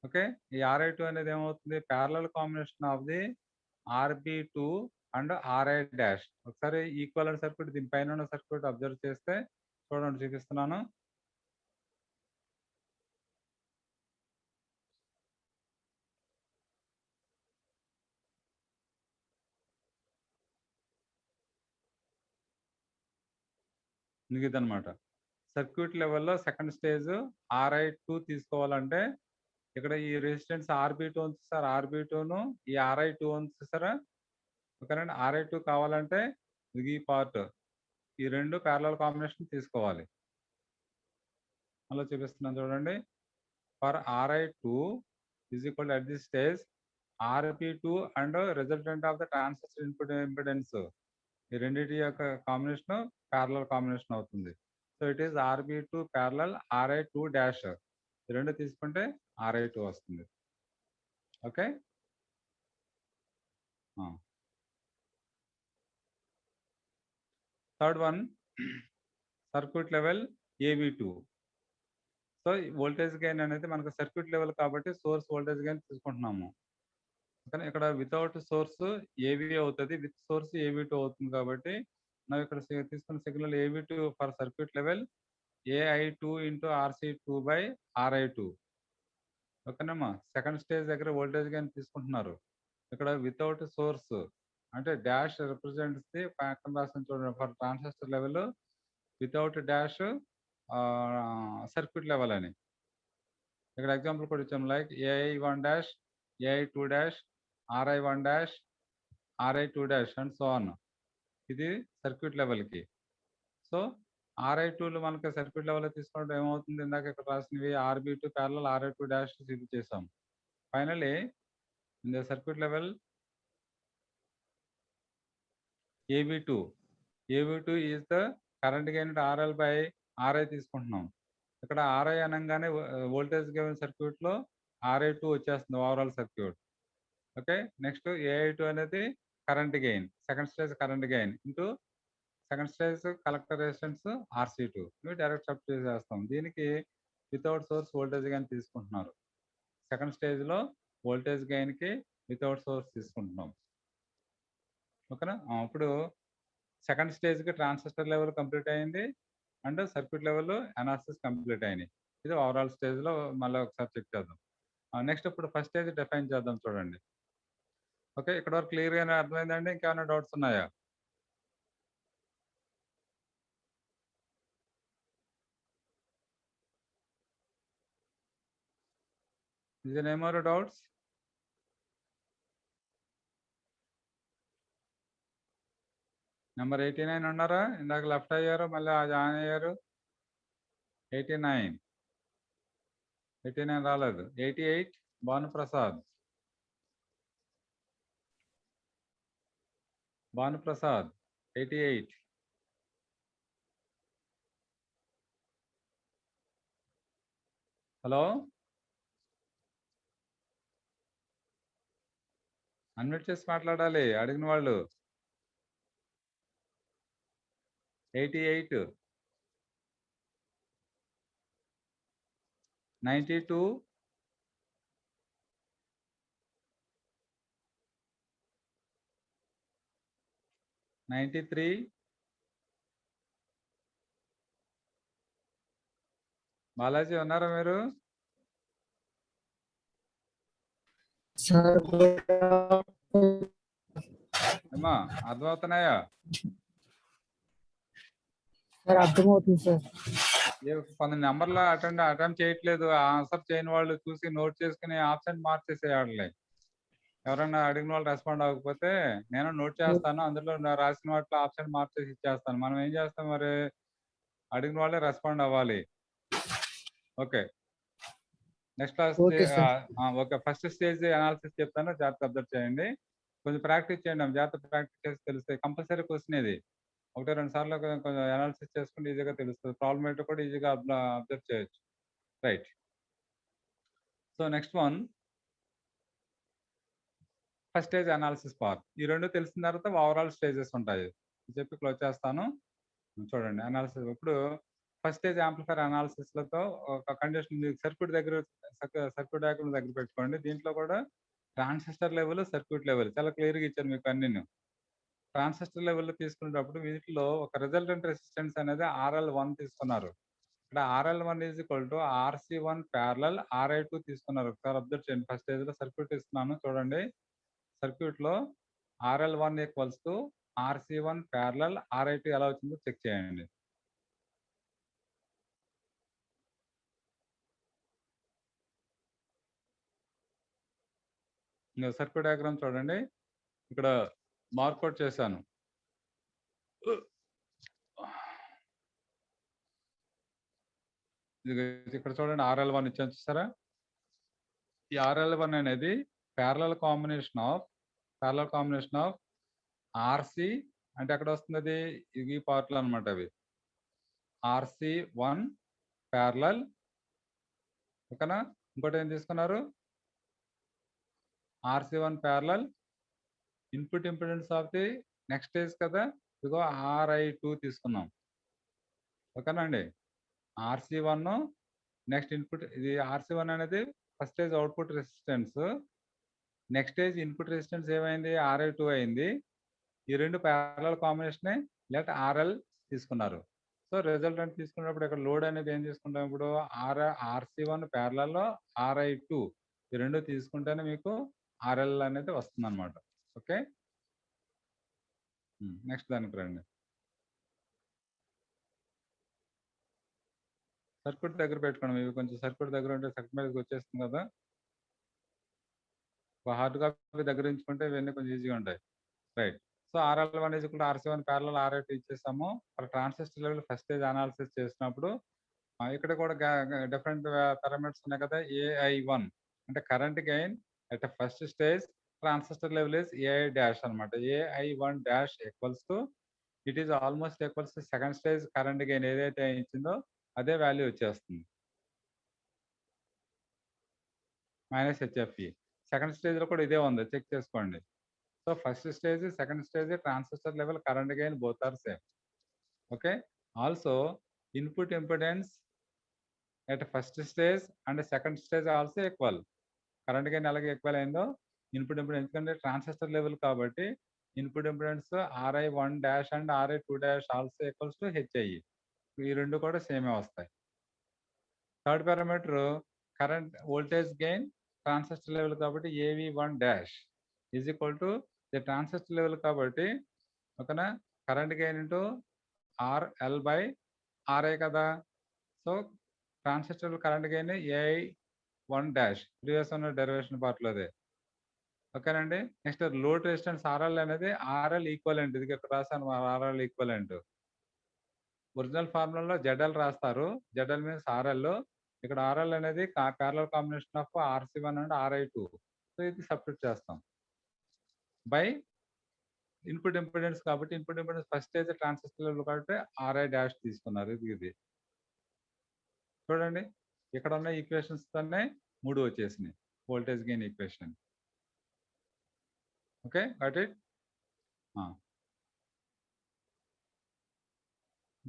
ఓకే. ఈ RI2 అనేది ఏమవుతుంది? Parallel combination of the RB2 and RI'. ఒకసారి ఈక్వలెంట్ సర్క్యూట్ దీనిపైన ఉన్న సర్క్యూట్ అబ్జర్వ్ చేస్తే చూడండి, చూపిస్తున్నాను. ఇదనమాట సర్క్యూట్ లెవెల్లో సెకండ్ స్టేజ్ RI2 తీసుకోవాలంటే ఇక్కడ ఈ రెసిస్టెన్స్ RB2 ఉంది సార్. RB2ను ఈ RI2 ఉంది సార్. ఓకేనండి. RI2 కావాలంటే ఈ పార్ట్ ఈ రెండు ప్యారలల్ కాంబినేషన్ తీసుకోవాలి. అలా చూపిస్తున్నాను చూడండి. For RI2 is equal at this stage RB2 and resultant of the transistor input impedance ఈ రెండింటి యొక్క కాంబినేషన్ ప్యారలల్ కాంబినేషన్ అవుతుంది. So it is RB2 parallel RI2'. ఈ రెండు తీసుకుంటే RI2 వస్తుంది. Okay. Third one circuit level AV2. So voltage gain అనేది మనకు సర్క్యూట్ లెవెల్ కాబట్టి సోర్స్ వోల్టేజ్ గెయిన్ తీసుకుంటున్నాము. కానీ ఇక్కడ వితౌట్ సోర్స్ ఏవి అవుతుంది, విత్ సోర్స్ ఏవి2 అవుతుంది కాబట్టి మనం ఇక్కడ తీసుకున్న signal AV two for circuit level AI2 into RC2 by RI2. ఓకేనమ్మా. సెకండ్ స్టేజ్ దగ్గర వోల్టేజ్ గెయిన్ తీసుకుంటున్నారు. ఇక్కడ వితౌట్ సోర్స్ అంటే డాష్ రిప్రజెంట్స్ ది పక్కన రాసిన చూడండి for transistor level without dash circuit level అని. ఇక్కడ ఎగ్జాంపుల్ కూడా ఇచ్చాము like AI1 dash, AI2 dash, RI1 dash, RI2 dash and so on. ఇది సర్క్యూట్ లెవెల్కి. సో RI2లు మనకి సర్క్యూట్ లెవెల్ తీసుకుంటే ఏమవుతుంది, ఇందాక ఇక్కడ రాసినవి RB2 ప్యారలల్ RI2 డాష్ ఇది చేసాం. Finally in the circuit level AB2 is the current gain RL by RI తీసుకుంటున్నాం. ఇక్కడ RI అనగానే వోల్టేజ్ గెయిన్ సర్క్యూట్లో RI2 వచ్చేస్తుంది overall circuit. Okay. Next AI2 అనేది current gain, second stage current gain into second stage collector resistance RC2 ఇవి direct sub చేసేస్తాం. దీనికి without source voltage gain తీసుకుంటున్నారు. సెకండ్ స్టేజ్లో వోల్టేజ్ గెయిన్కి వితౌట్ సోర్స్ తీసుకుంటున్నాం. ఓకేనా. ఇప్పుడు సెకండ్ స్టేజ్కి ట్రాన్సిస్టర్ లెవెల్ కంప్లీట్ అయింది and circuit level analysis complete అయినాయి. ఇది ఓవరాల్ స్టేజ్లో మళ్ళీ ఒకసారి చెక్ చేద్దాం. నెక్స్ట్ ఇప్పుడు ఫస్ట్ స్టేజ్ డిఫైన్ చేద్దాం చూడండి. ఓకే. ఇక్కడ వరకు క్లియర్గా అర్థమైందండి, ఇంకేమైనా డౌట్స్ ఉన్నాయా? Is there any more doubts? Number 89 ఉన్నారా? ఇందాక లెఫ్ట్ అయ్యారు మళ్ళీ జాయిన్ అయ్యారు. 89 రాలేదు. 88 భానుప్రసాద్. భానుప్రసాద్ 88. హలో, అన్మ్యూట్ చేసి మాట్లాడాలి అడిగిన వాళ్ళు. 88 92 93 బాలాజీ ఉన్నారా మీరు? అమ్మా అర్థమవుతున్నాయా? అర్థమవుతుంది సార్. కొన్ని నెంబర్లో అటెంప్ట్ చేయట్లేదు. ఆన్సర్ చేయని వాళ్ళు చూసి నోట్ చేసుకుని ఆప్షన్ మార్చేసేయాలి. ఎవరైనా అడిగిన వాళ్ళు రెస్పాండ్ అవ్వకపోతే నేను నోట్ చేస్తాను, అందులో రాసిన వాటిలో ఆప్షన్ మార్చేసి ఇచ్చేస్తాను. మనం ఏం చేస్తాం మరి, అడిగిన వాళ్ళే రెస్పాండ్ అవ్వాలి. Okay. Next okay. First stage analysis చెప్తాను, జాగ్రత్త అబ్జర్వ్ చేయండి. కొంచెం ప్రాక్టీస్ చేయండి, జాగ్రత్త ప్రాక్టీస్ చేసి తెలుస్తాయి. కంపల్సరీ క్వశ్చన్ ఇది. 1-2 సార్లు కొంచెం అనాలిసిస్ చేసుకుంటే ఈజీగా తెలుస్తుంది. ప్రాబ్లం ఏంటో కూడా ఈజీగా అబ్జర్వ్ చేయొచ్చు. Right. So next one first stage analysis part. ఈ రెండు తెలిసిన తర్వాత ఓవరాల్ స్టేజెస్ ఉంటాయి చెప్పి క్లోజ్ చేస్తాను. చూడండి అనాలిసిస్. ఇప్పుడు ఫస్ట్ స్టేజ్ యాంప్లిఫైర్ అనాలిసిస్లతో ఒక కండిషన్ సర్క్యూట్ డయాగ్రమ్ దగ్గర పెట్టుకోండి. దీంట్లో కూడా ట్రాన్సిస్టర్ లెవెల్, సర్క్యూట్ లెవెల్ చాలా క్లియర్గా ఇచ్చారు మీకు అన్ని. ట్రాన్సిస్టర్ లెవెల్లో తీసుకునేటప్పుడు వీటిలో ఒక రిజల్టెంట్ రెసిస్టెన్స్ అనేది RL1 తీసుకున్నారు. ఇక్కడ RL1 is equal to RC1 parallel RI2 తీసుకున్నారు. ఒకసారి అబ్జర్వ్ చేయండి. ఫస్ట్ స్టేజ్లో సర్క్యూట్ ఇస్తున్నాను చూడండి. సర్క్యూట్లో RL1 equals to RC1 parallel RI2 ఎలా వచ్చిందో చెక్ చేయండి. సర్క్యూట్ డయాగ్రామ్ చూడండి, ఇక్కడ మార్కౌట్ చేశాను. ఇక్కడ చూడండి RL1 ఇచ్చాను చూసారా. ఈ RL1 అనేది ప్యారలల్ కాంబినేషన్ ఆఫ్ RC అంటే ఎక్కడ వస్తుంది, అది ఈ పార్ట్లు అనమాట. అవి RC1 ప్యారలల్. ఓకేనా. ఇంకోటి ఏం తీసుకున్నారు, RC1 parallel input impedance of the next stage కదా, ఇదిగో RI2 తీసుకున్నాం. ఓకేనా అండి. RC1 నెక్స్ట్ ఇన్పుట్ ఇది RC1 అనేది first stage output resistance. Next stage input resistance ఏమైంది? RI2 అయింది. ఈ రెండు ప్యారలల్ కాంబినేషనే లేకపోతే RL తీసుకున్నారు. సో రిజల్టెంట్ తీసుకున్నప్పుడు ఇక్కడ లోడ్ అనేది ఏం తీసుకుంటాం ఇప్పుడు RC1 ప్యారలల్లో RI2 ఈ రెండు తీసుకుంటేనే మీకు RL అనేది వస్తుందన్నమాట. ఓకే, నెక్స్ట్ దానికి రండి. సర్క్యూట్ దగ్గర పెట్టుకోండి. ఇవి కొంచెం సర్క్యూట్ దగ్గర ఉంటే సర్క్యూట్ మీదకి వచ్చేస్తుంది కదా. హార్డ్ కాపీ దగ్గర ఉంచుకుంటే ఇవన్నీ కొంచెం ఈజీగా ఉంటాయి. Right. So RL1 RC1 parallel RI2 ఇచ్చేసాము. For transistor level first stage analysis చేసినప్పుడు ఇక్కడ కూడా డిఫరెంట్ పారామీటర్స్ ఉన్నాయి కదా. AI1 అంటే current gain at first stage transistor level is AI dash అనమాట. AI1 dash equals to it is almost equals to second stage current gain ఏదైతే ఇచ్చిందో అదే వాల్యూ వచ్చేస్తుంది -HFE. సెకండ్ స్టేజ్లో కూడా ఇదే ఉంది, చెక్ చేసుకోండి. So first stage second stage transistor level current gain both are same. Okay, also input impedance at first stage and second stage also equal. Current gain ఎలాగ ఈక్వల్ అయిందో input impedance, ఎందుకంటే transistor level కాబట్టి input impedance RI1 dash and RI2 dash also equals to HIE. ఈ రెండు కూడా సేమే వస్తాయి. Third parameter current voltage gain transistor level కాబట్టి AV1 dash is equal to the transistor level కాబట్టి ఓకేనా, current gain into RL by RI కదా. So transistor current gain AI1 dash previous ఉన్న డెరివేషన్ పార్ట్లోదే. ఓకేనండి. నెక్స్ట్ లోడ్ రెసిస్టెన్స్ RL అనేది RL equivalent, ఇది ఇక్కడ రాశాను RL ఈక్వలెంట్. ఒరిజినల్ ఫార్ములాలో ZL రాస్తారు, ZL మీన్స్ RL. ఇక్కడ RL అనేది parallel combination of RC1 and RI2. So ఇది సబ్స్టిట్యూట్ చేస్తాం బై ఇన్పుట్ ఇంపిడెన్స్ కాబట్టి input impedance first stage transistor level కాబట్టి RI డాష్ తీసుకున్నారు. ఇది చూడండి, ఇక్కడ ఉన్న ఈక్వేషన్స్ తోనే 3 వచ్చేసినాయి voltage gain equation. Okay, got it.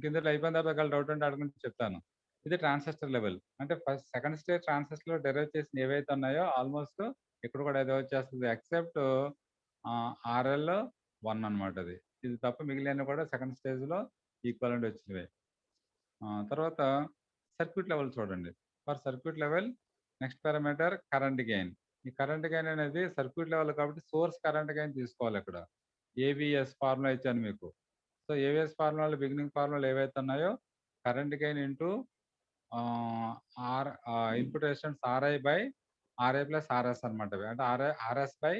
కిందట్లో అయిపోయిన తర్వాత ఒకవేళ డౌట్ ఉంటే అడగండి, చెప్తాను. ఇది ట్రాన్సిస్టర్ లెవెల్ అంటే ఫస్ట్ సెకండ్ స్టేజ్ ట్రాన్సిస్టర్ లో డెరైవ్ చేసిన ఏవైతే ఉన్నాయో ఆల్మోస్ట్ ఇక్కడ కూడా అదే వచ్చేస్తుంది, ఎక్సెప్ట్ RL1 అనమాట. ఇది తప్ప మిగిలిన కూడా సెకండ్ స్టేజ్ లో ఈక్వలెంట్ వచ్చినవే. తర్వాత సర్క్యూట్ లెవెల్ చూడండి. For circuit level next parameter current gain. ఈ కరెంట్ గెయిన్ అనేది సర్క్యూట్ లెవెల్ కాబట్టి సోర్స్ కరెంట్ గెయిన్ తీసుకోవాలి. ఇక్కడ AVS ఫార్ములా ఇచ్చాను మీకు. సో AVS ఫార్ములాలో బిగినింగ్ ఫార్ములాలు ఏవైతే ఉన్నాయో current gain into input resistance RI by RI plus RS అనమాట. అంటే RS by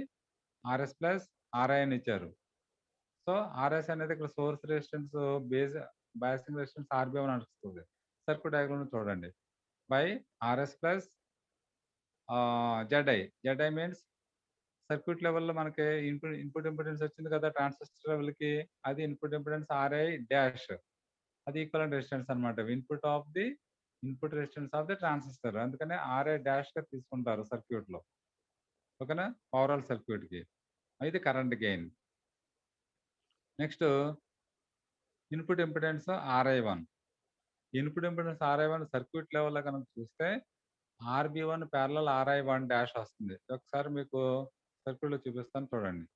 RS plus RI అని ఇచ్చారు. సో RS అనేది ఇక్కడ source resistance biasing resistance RB1 నడుస్తుంది. సర్క్యూట్ డయాగ్రామ్ చూడండి. By RS plus ZI means circuit లెవెల్లో మనకి ఇన్పుట్ ఇంపిడెన్స్ వచ్చింది కదా ట్రాన్సిస్టర్ లెవెల్కి, అది ఇన్పుట్ ఇంపిడెన్స్ RI డాష్, అది ఈక్వలెంట్ రెసిస్టెన్స్ అనమాట. Input resistance of the transistor, అందుకనే RI డాష్ గా తీసుకుంటారు సర్క్యూట్ లో. ఓకేనా, ఓవరాల్ సర్క్యూట్ కి ఇది current gain. Next input impedance RI1. Input impedance RI1 circuit లెవెల్లో కనుక చూస్తే RB1 ప్యారలల్ RI1 డాష్ వస్తుంది. ఒకసారి మీకు సర్క్యూట్ లో చూపిస్తాను చూడండి.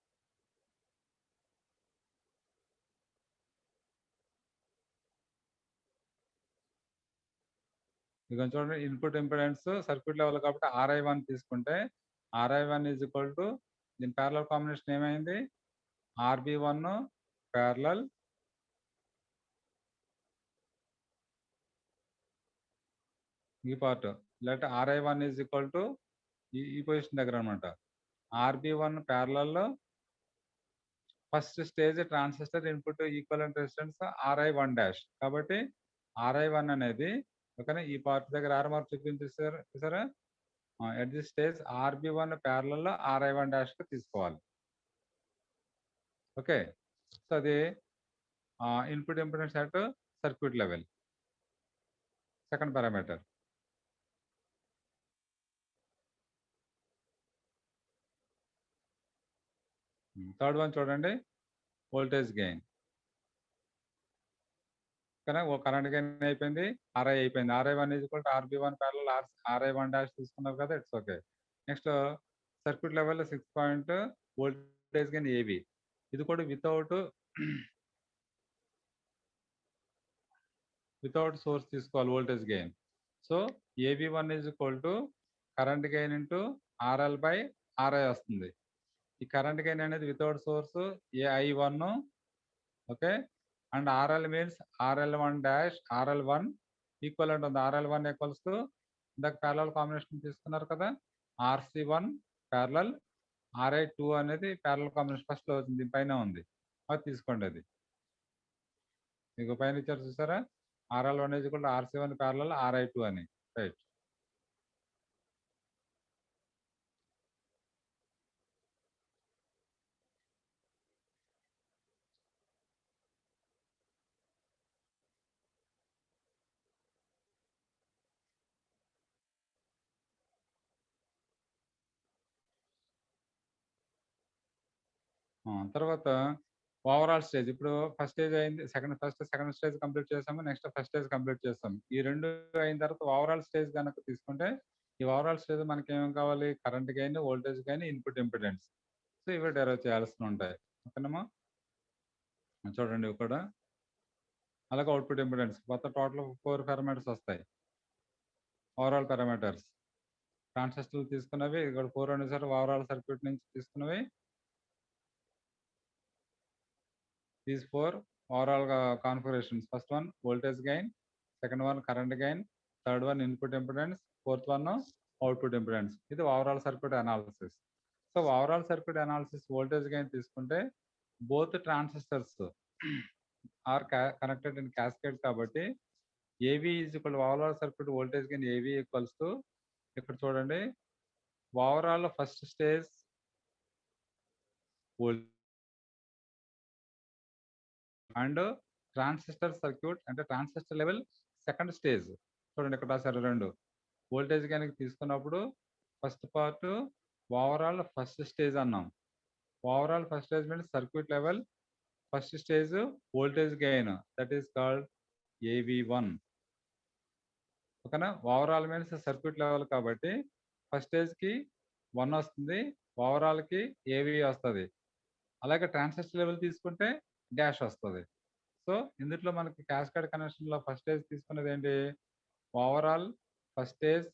ఇక చూడండి, ఇన్పుట్ ఇంపిడెన్స్ సర్క్యూట్ లెవెల్ కాబట్టి RI1 తీసుకుంటే RI1 ఈజ్ ఈక్వల్ టు దీని ప్యారలల్ కాంబినేషన్ ఏమైంది RB1 ప్యారలల్ ఈ పార్ట్ లేకపోతే RI1 ఈజ్ ఈక్వల్ టు ఈ పొజిషన్ దగ్గర అనమాట. RB1 parallel first stage transistor input equivalent resistance RI1 dash కాబట్టి RI1 అనేది ఓకేనా ఈ పార్ట్ దగ్గర ఆర్ మార్క్ చూపించారా. At the stage RB1 parallel RI1 dash కి తీసుకోవాలి. ఓకే, సో అది input impedance at circuit level second parameter. Third one చూడండి, వోల్టేజ్ గెయిన్. ఓకేనా. ఓ కరెంట్ గెయిన్ అయిపోయింది, ఆర్ఐ అయిపోయింది. RI1 RB1 parallel RI1 dash తీసుకున్నారు కదా, it's okay. Next circuit level 6 point voltage gain AB. ఇది కూడా వితౌట్ సోర్స్ తీసుకోవాలి వోల్టేజ్ గెయిన్. సో ఏబి1 current gain into RL by RI వస్తుంది. ఈ కరెంట్ గెయిన్ అనేది without source AI1, okay. And RL means RL1 dash RL1 equal ఉంటుంది. RL1 equals to ఇందాక parallel combination తీసుకున్నారు కదా, RC1 ప్యారలల్ RI2 అనేది ప్యారలల్ కాంబినేషన్ ఫస్ట్లో వచ్చింది, పైన ఉంది, అది తీసుకోండి. అది మీకు పైన ఇచ్చారు చూసారా, RL1 RC1 ప్యారలల్ RI2 అని, రైట్. తర్వాత ఓవరాల్ స్టేజ్. ఇప్పుడు ఫస్ట్ స్టేజ్ అయింది, సెకండ్ స్టేజ్ కంప్లీట్ చేసాము, నెక్స్ట్ ఫస్ట్ స్టేజ్ కంప్లీట్ చేస్తాం. ఈ రెండు అయిన తర్వాత ఓవరాల్ స్టేజ్ కనుక తీసుకుంటే, ఈ ఓవరాల్ స్టేజ్ మనకి ఏమేమి కావాలి, current gain, voltage gain, input impedance. So ఇవి డెరైవ్ చేయాల్సి ఉంటాయి. ఓకేనమ్మా. చూడండి ఇవి కూడా. అలాగే అవుట్పుట్ ఇంపిడెన్స్ మొత్తం టోటల్ 4 పారామీటర్స్ వస్తాయి. ఓవరాల్ పారామీటర్స్ ట్రాన్సిస్టర్లు తీసుకున్నవి ఇక్కడ 4 అనేసారి ఓవరాల్ సర్క్యూట్ నుంచి తీసుకున్నవి. These 4 overall configurations. First one voltage gain, second one current gain, third one input impedance, fourth one output impedance. ఇది overall circuit analysis. So overall circuit analysis voltage gain తీసుకుంటే both transistors are connected in cascade కాబట్టి AV is equal to overall circuit voltage gain AV equals to, ఇక్కడ చూడండి, overall first stage voltage and transistor circuit అంటే transistor level second stage. చూడండి ఇక్కడ రాశారు రెండు. Voltage gain తీసుకున్నప్పుడు first part overall first stage అన్నాం. Overall first stage means circuit level first stage voltage gain, that is called AV1. ఓకేనా. Overall means circuit level కాబట్టి first స్టేజ్కి 1 వస్తుంది, ఓవరాల్కి AV వస్తుంది. అలాగే ట్రాన్సిస్టర్ లెవెల్ తీసుకుంటే డాష్ వస్తుంది. సో ఇందులో మనకి క్యాస్కేడ్ కనెక్షన్లో ఫస్ట్ స్టేజ్ తీసుకున్నది ఏంటి, overall first stage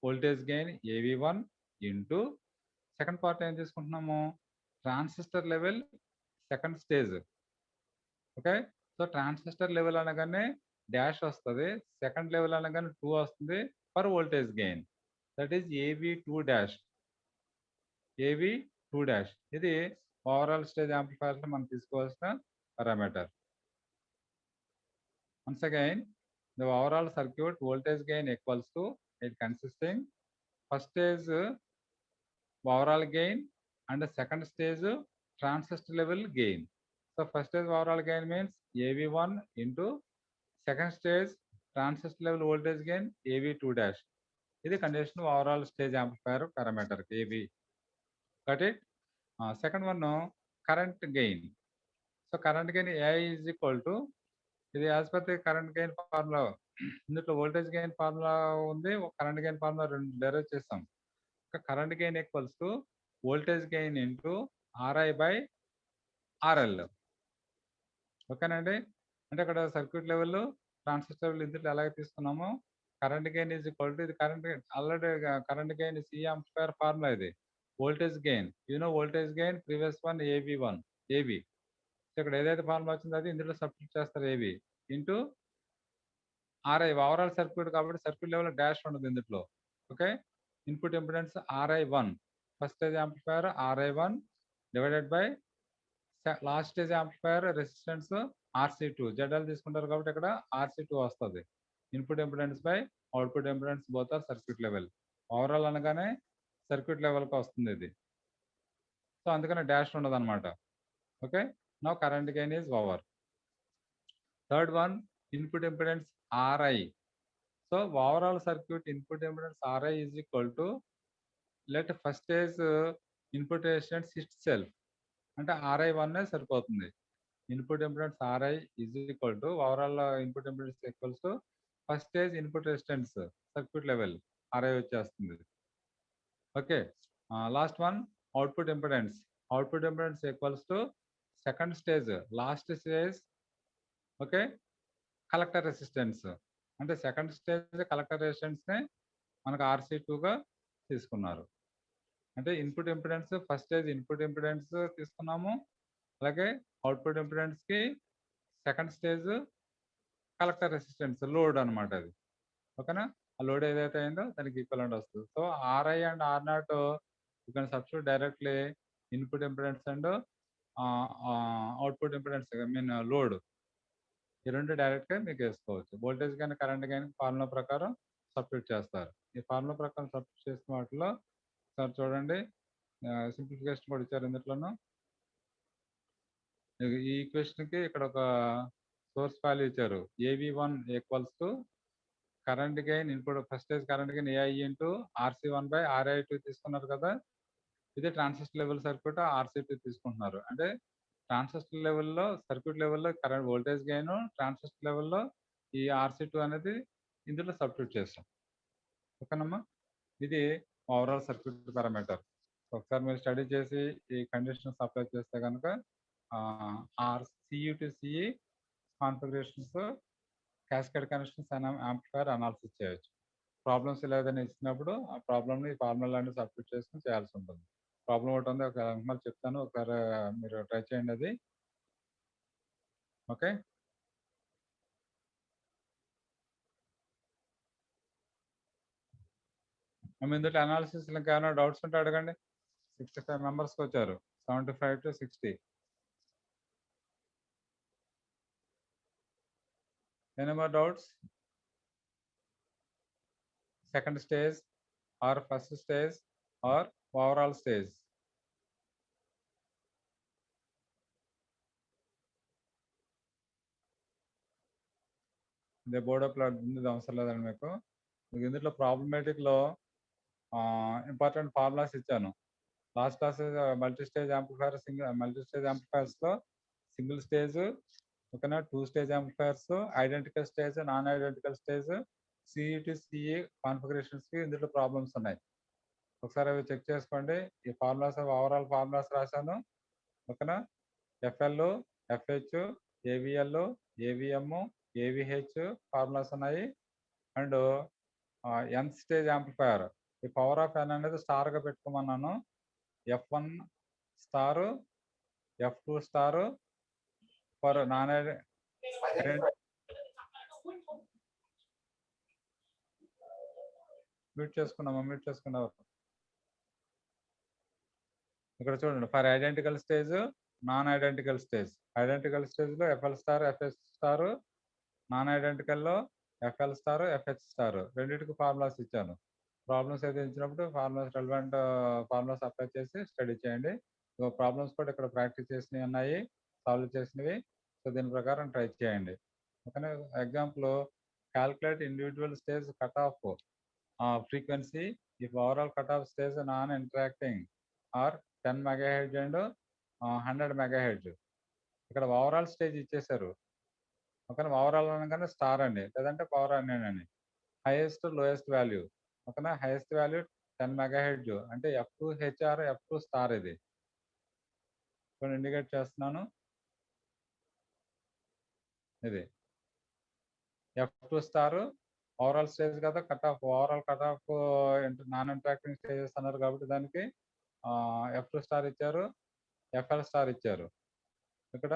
voltage gain AV1 into second part ఏం తీసుకుంటున్నాము, transistor level second stage. Okay. So transistor level అనగానే డాష్ వస్తుంది, సెకండ్ లెవెల్ అనగానే 2 వస్తుంది for voltage gain, that is AV2 dash. AV2 dash ఇది overall stage యాంప్లిఫైయర్లో మనం తీసుకోవాల్సిన parameter. Once again, the overall circuit voltage gain equals to it consisting first stage overall gain and the second stage transistor level gain. So first stage overall gain means AV1 into second stage transistor level voltage gain AV2 dash. ఇది condition overall stage amplifier parameter AV. Got it? Second one, current gain. So current gain AI is equal to, ఇది as per the current gain formula. ఇందులో voltage gain formula ఉంది, current gain formula రెండు derive చేస్తాం. Current gain equals to voltage gain into RI by RL. ఓకేనండి. అంటే ఇక్కడ circuit level transistor level ఇందులో ఎలాగ తీసుకున్నామో current gain is equal to, ఇది current already current gain C amplifier formula ఇది. Voltage gain voltage gain previous one AV1 AV. ఇక్కడ ఏదైతే ఫార్ములా వచ్చిందో అది ఇందులో సబ్స్టిట్యూట్ చేస్తారు, AV into RI. Overall circuit కాబట్టి సర్క్యూట్ లెవెల్ డాష్ ఉండదు ఇందులో. Okay. Input impedance RI1 first stage amplifier RI1 divided by last stage amplifier resistance RC2. ZL తీసుకుంటారు కాబట్టి ఇక్కడ RC2 వస్తుంది. Input impedance by output impedance both are circuit level. Overall అనగానే circuit లెవెల్కి వస్తుంది ఇది. సో అందుకనే డాష్ ఉండదు అనమాట. Okay. Now current gain is over. Third one, input impedance RI. So overall circuit input impedance RI is equal to, let first stage input resistance itself అంటే RI1 సరిపోతుంది. Input impedance Ri is equal to overall input impedance equals to first stage input resistance circuit level Ri వచ్చేస్తుంది. Okay, last one output impedance. Output impedance equals to second stage last stage okay collector resistance. అంటే second stage collector రెసిస్టెన్స్ని మనకు RC2గా తీసుకున్నారు. అంటే input impedance first stage input impedance తీసుకున్నాము, అలాగే output ఇంపిడెన్స్కి second stage collector resistance load అనమాట అది. ఓకేనా, ఆ లోడ్ ఏదైతే అయిందో దానికి ఈక్వలెంట్ వస్తుంది. So Ri and R0 you can substitute directly input impedance and output impedance mean load, ఈ రెండు డైరెక్ట్గా మీకు వేసుకోవచ్చు. వోల్టేజ్ కానీ కరెంట్ కానీ ఫార్ములా ప్రకారం సబ్స్టిట్యూట్ చేస్తారు. ఈ ఫార్ములా ప్రకారం సబ్స్టిట్యూట్ చేసిన వాటిలో సార్ చూడండి, సింప్లిఫికేషన్ కూడా ఇచ్చారు ఇందులోను. ఈ ఈక్వేషన్కి ఇక్కడ ఒక సోర్స్ వాల్యూ ఇచ్చారు. AV1 equals to current gain input first stage current gain AI into RC1/RI2 తీసుకున్నారు కదా. ఇది ట్రాన్సిస్టర్ లెవెల్ సర్క్యూట్ RC2 తీసుకుంటున్నారు. అంటే ట్రాన్సిస్టర్ లెవెల్లో సర్క్యూట్ లెవెల్లో కరెంట్ వోల్టేజ్ గెయిన్, ట్రాన్సిస్టర్ లెవెల్లో ఈ RC2 అనేది ఇందులో సబ్స్టిట్యూట్ చేస్తాం. ఓకేనమ్మా, ఇది ఓవరాల్ సర్క్యూట్ పారామీటర్. ఒకసారి మీరు స్టడీ చేసి ఈ కండిషన్స్ అప్లై చేస్తే కనుక CU to CE configurations cascade connections amplifier analysis చేయొచ్చు. ప్రాబ్లమ్స్ లేదని ఇచ్చినప్పుడు ఆ ప్రాబ్లమ్ని ఫార్ములా అనేది సబ్స్టిట్యూట్ చేసుకుని చేయాల్సి ఉంటుంది. ప్రాబ్లం ఒకటి ఉంది, ఒక మళ్ళీ చెప్తాను, ఒకసారి మీరు ట్రై చేయండి అది. ఓకే, ఇందులో అనాలిసిస్ ఇంకా ఏమైనా డౌట్స్ ఉంటే అడగండి. 65 మెంబర్స్కి వచ్చారు, 75 to 60. Any more doubts? Second stage or first stage or overall stage? ఇదే బోర్డ్ అప్లో అవసరం లేదండి మీకు. ఇందులో ప్రాబ్లమేటిక్లో ఇంపార్టెంట్ ఫార్ములాస్ ఇచ్చాను. Last class multi stage amplifier multi stage యాంప్లిఫైర్స్లో సింగిల్ స్టేజ్ ఓకేనా, 2 stage amplifiers, identical stage, non identical stage, CE to CE కాన్ఫిగరేషన్స్కి ఇందులో ప్రాబ్లమ్స్ ఉన్నాయి. ఒకసారి అవి చెక్ చేసుకోండి. ఈ ఫార్ములాస్ ఓవరాల్ ఫార్ములాస్ రాశాను. ఓకేనా, FL, FH, AVL, AVM, AVH formulas ఉన్నాయి. అండ్ N స్టేజ్ యాంప్లిఫైర్ ఈ పవర్ ఆఫ్ N అనేది స్టార్గా పెట్టుకోమన్నాను. F1 star, F2 star for non mute చేసుకున్నావు. ఇక్కడ చూడండి, for identical stage, non identical stage. Identical స్టేజ్లో FL star, FH star, non ఐడెంటికల్లో FL స్టార్, FH స్టార్ రెండింటికి ఫార్ములాస్ ఇచ్చాను. ప్రాబ్లమ్స్ అయితే ఇచ్చినప్పుడు ఫార్ములాస్ రెలవెంట్ ఫార్ములాస్ అప్లై చేసి స్టడీ చేయండి. ప్రాబ్లమ్స్ కూడా ఇక్కడ ప్రాక్టీస్ చేసినవి ఉన్నాయి, సాల్వ్ చేసినవి. సో దీని ప్రకారం ట్రై చేయండి. ఓకేనా, example calculate individual stage cut off frequency if overall cut off stage non interacting are 10 MHz and 100 MHz. ఇక్కడ ఓవరాల్ స్టేజ్ ఇచ్చేసారు. ఓకేనా, ఓవరాల్ అనగానే స్టార్ అండి, లేదంటే పవర్ అని హైయెస్ట్ లోయెస్ట్ వాల్యూ. ఓకేనా, హైయెస్ట్ వాల్యూ 10 MHz అంటే F2H or F2 స్టార్. ఇది ఇప్పుడు ఇండికేట్ చేస్తున్నాను. ఇది F2 స్టార్ ఓవరాల్ స్టేజ్ కదా, cut off overall cut of non interacting stages అన్నారు కాబట్టి దానికి F2 స్టార్ ఇచ్చారు, FL స్టార్ ఇచ్చారు. ఇక్కడ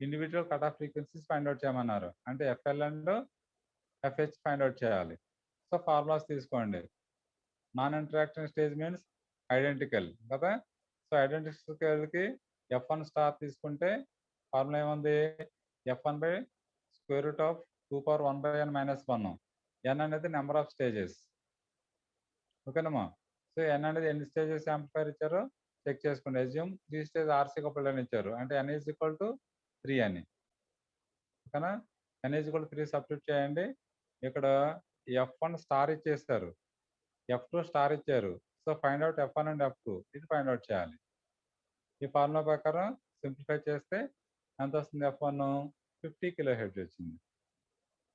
individual cut off frequencies find out చేయమన్నారు, అంటే FL and FH find out చేయాలి. సో ఫార్ములాస్ తీసుకోండి. Non interacting stage means identical కదా. సో ఐడెంటికల్కి F1 స్టార్ తీసుకుంటే ఫార్ములా ఏముంది, F1/√2^1/n-1. N అనేది నెంబర్ ఆఫ్ స్టేజెస్. ఓకేనమ్మా, సో N అనేది ఎన్ని స్టేజెస్ యాంప్లిఫైర్ ఇచ్చారో చెక్ చేసుకోండి. అజ్యూమ్ 3 స్టేజ్ RC కపుల్డ్ అని ఇచ్చారు, అంటే N = 3 అని. ఓకేనా, N = 3 సబ్స్టిట్యూట్ చేయండి. ఇక్కడ F1 స్టార్ ఇచ్చేస్తారు, F2 స్టార్ ఇచ్చారు. So find out F1 and F2, ఇది ఫైండ్ అవుట్ చేయాలి. ఈ ఫార్ములా ప్రకారం సింప్లిఫై చేస్తే ఎంత వస్తుంది F1 50 కిలో హెర్ట్జ్ వచ్చింది.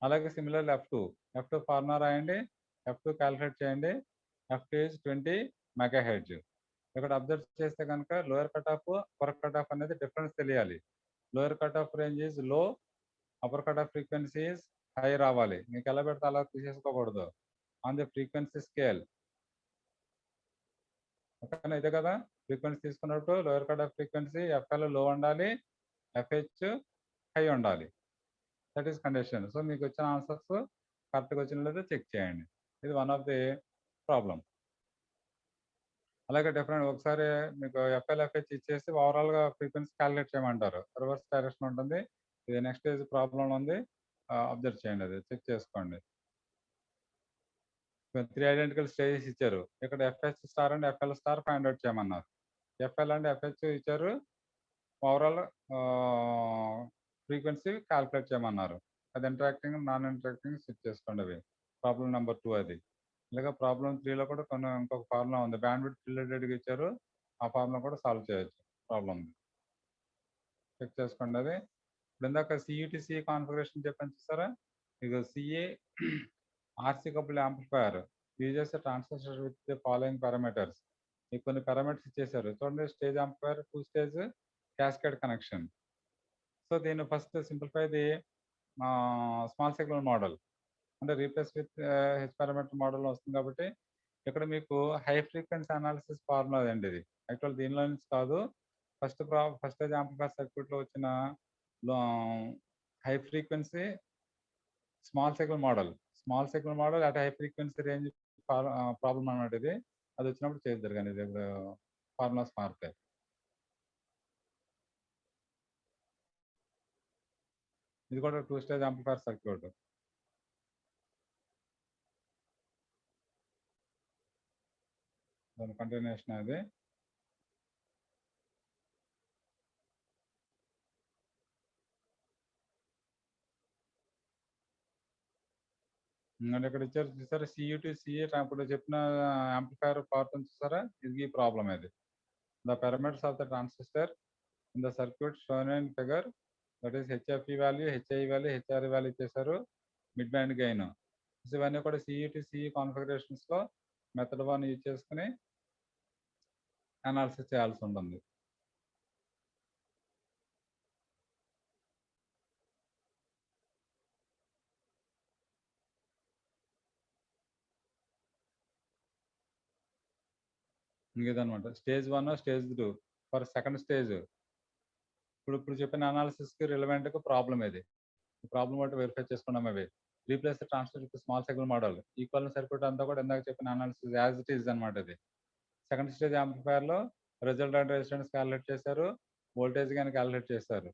అలాగే సిమిలర్ F2 ఫార్ములా రాయండి, F2 క్యాలిక్యులేట్ చేయండి. F2 is 20 mega hertz. ఇక్కడ అబ్జర్వ్ చేస్తే కనుక lower cut off upper cut off అనేది డిఫరెన్స్ తెలియాలి. Lower cut off range is low, upper cut off frequency is high రావాలి. మీకు ఎలా పెడితే అలా తీసేసుకోకూడదు. ఆన్ ది ఫ్రీక్వెన్సీ స్కేల్ ఓకేనా, ఇదే కదా ఫ్రీక్వెన్సీ తీసుకున్నట్టు lower cut off frequency FL లో ఉండాలి, FH హై ఉండాలి. That is condition. సో మీకు వచ్చిన ఆన్సర్స్ కరెక్ట్గా వచ్చిన లేదో చెక్ చేయండి. ఇది వన్ ఆఫ్ ది ప్రాబ్లం. అలాగే డిఫరెంట్ ఒకసారి మీకు FL, FH ఇచ్చేసి ఓవరాల్గా ఫ్రీక్వెన్సీ క్యాలిక్యులేట్ చేయమంటారు. రివర్స్ డైరెక్షన్ ఉంటుంది. ఇది నెక్స్ట్ ఏజ్ ప్రాబ్లం ఉంది, అబ్జర్వ్ చేయండి, అది చెక్ చేసుకోండి. 3 ఐడెంటికల్ స్టేజెస్ ఇచ్చారు. ఇక్కడ FH star and FL star find out చేయమన్నారు. FL అండ్ FH ఇచ్చారు, ఓవరాల్ ఫ్రీక్వెన్సీ క్యాలిక్యులేట్ చేయమన్నారు. అది ఇంటరాక్టింగ్ నాన్ ఇంటరాక్టింగ్ సెట్ చేసుకోండి. అవి ప్రాబ్లం నెంబర్ 2 అది. ఇలాగ ప్రాబ్లం 3లో కూడా ఇంకొక ఫార్ములా ఉంది, బ్యాండ్ విడ్త్ రిలేటెడ్గా ఇచ్చారు. ఆ ఫార్ములా కూడా సాల్వ్ చేయొచ్చు. ప్రాబ్లం చెక్ చేసుకోండి. అది ఇప్పుడు ఇందాక CUTC కాన్ఫిగరేషన్ చెప్పాను చూసారా, ఇక CA RC couple amplifier uses transistor with following parameters. మీకు కొన్ని పారామీటర్స్ ఇచ్చేసారు చూడండి. Stage amplifier 2 stage cascade connection. So దీన్ని first simplify the small signal model అంటే replace with H parameter model వస్తుంది. కాబట్టి ఇక్కడ మీకు హై ఫ్రీక్వెన్సీ అనాలిసిస్ ఫార్ములా అండి. ఇది యాక్చువల్ దీనిలో నుంచి కాదు, ఫస్ట్ స్టేజ్ యాంప్లిఫైయర్ సర్క్యూట్లో వచ్చిన high frequency small signal model at high frequency range problem అన్నమాట. ఇది అది వచ్చినప్పుడు చేద్దరు కానీ ఇది ఫార్ములాస్ మారుతాయి. ఇది కూడా 2 స్టేజ్ యాంప్లిఫైయర్ సర్క్యూట్. దాని కంటిన్యూషన్ అది. అంటే ఇక్కడ ఇచ్చారు చూసారా, CUT-CA ఇప్పుడు చెప్పిన యాంప్లిఫైయర్ పార్ట్ చూసారా, ఇది ప్రాబ్లం ఇది. The parameters of the transistor in the circuit shown in figure, that is HFE value, HI value, HRE value ఇచ్చేసారు, మిడ్ బ్యాండ్ గెయిన్. ఇవన్నీ కూడా CUT-CE కాన్ఫిగరేషన్స్లో మెథడ్ 1 యూజ్ చేసుకుని అనాలిసిస్ చేయాల్సి ఉంటుంది. ఇంకేదనమాట stage 1, stage 2 for second stage. ఇప్పుడు చెప్పిన అనాలిసిస్కి రిలవెంట్గా ప్రాబ్లం ఇది. ప్రాబ్లం బట్టి వెరిఫై చేసుకున్నాం. అవి replace transfer with small signal model equal circuit అంతా కూడా ఇందాక చెప్పిన అనాలిసిస్ యాజ్ ఇట్ ఈజ్ అనమాట. ఇది సెకండ్ స్టేజ్ యాంప్లిఫైయర్లో రిజల్టెంట్ రెసిస్టెన్స్ క్యాలిక్యులేట్ చేశారు, వోల్టేజ్ కానీ క్యాలిక్యులేట్ చేశారు.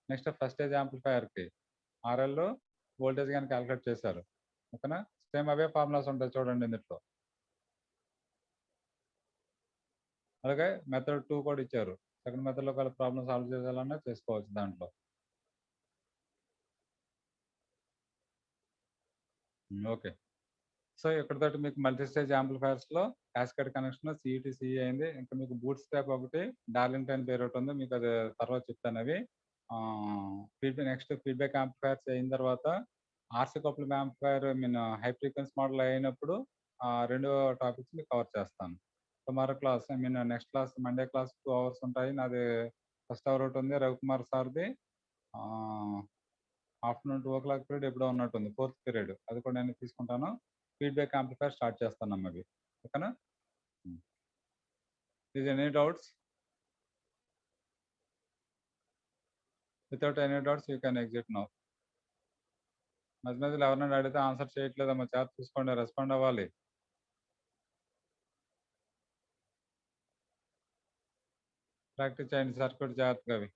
నెక్స్ట్ ఫస్ట్ స్టేజ్ యాంప్లిఫైయర్కి RL వోల్టేజ్ కానీ క్యాలిక్యులేట్ చేశారు. ఓకేనా, సేమ్ అవే ఫార్ములాస్ ఉంటాయి చూడండి ఇందులో. అలాగే మెథడ్ 2 కూడా ఇచ్చారు. సెకండ్ మెథడ్లో కలిపి ప్రాబ్లమ్ సాల్వ్ చేయాలన్నా చేసుకోవచ్చు దాంట్లో. ఓకే, సో ఇక్కడతోటి మీకు మల్టీ స్టేజ్ యాంప్లిఫైయర్స్లో క్యాస్కేడ్ కనెక్షన్ CUT-CE అయింది. ఇంకా మీకు బూట్ స్ట్రాప్ ఒకటి, డార్లింగ్టన్ పేరు ఒకటి ఉంది, మీకు అది తర్వాత చెప్తాను. అవి నెక్స్ట్ ఫీడ్బ్యాక్ యాంప్లిఫైయర్స్ అయిన తర్వాత RC couple amplifier high frequency model అయినప్పుడు 2 టాపిక్స్ మీకు కవర్ చేస్తాను. Tomorrow class next class Monday class 2 hours ఉంటాయి. నాది ఫస్ట్ అవర్ ఒకటి ఉంది, రవికుమార్ సార్ది ఆఫ్టర్నూన్ 2 o'clock పీరియడ్ ఎప్పుడో ఉన్నట్టుంది, 4th పీరియడ్, అది కూడా నేను తీసుకుంటాను. ఫీడ్బ్యాక్ యాంప్లిఫైయర్ స్టార్ట్ చేస్తాను అవి. ఓకేనా, is any doubts? Without any doubts you can exit now. మధ్యలో ఎవరైనా అడిగితే ఆన్సర్ చేయట్లేదమ్మా, చాట్ చూసుకోండి, రెస్పాండ్ అవ్వాలి. ప్రాక్టీస్ చేయండి సర్క్యూట్ జాగ్రత్తగా అవి.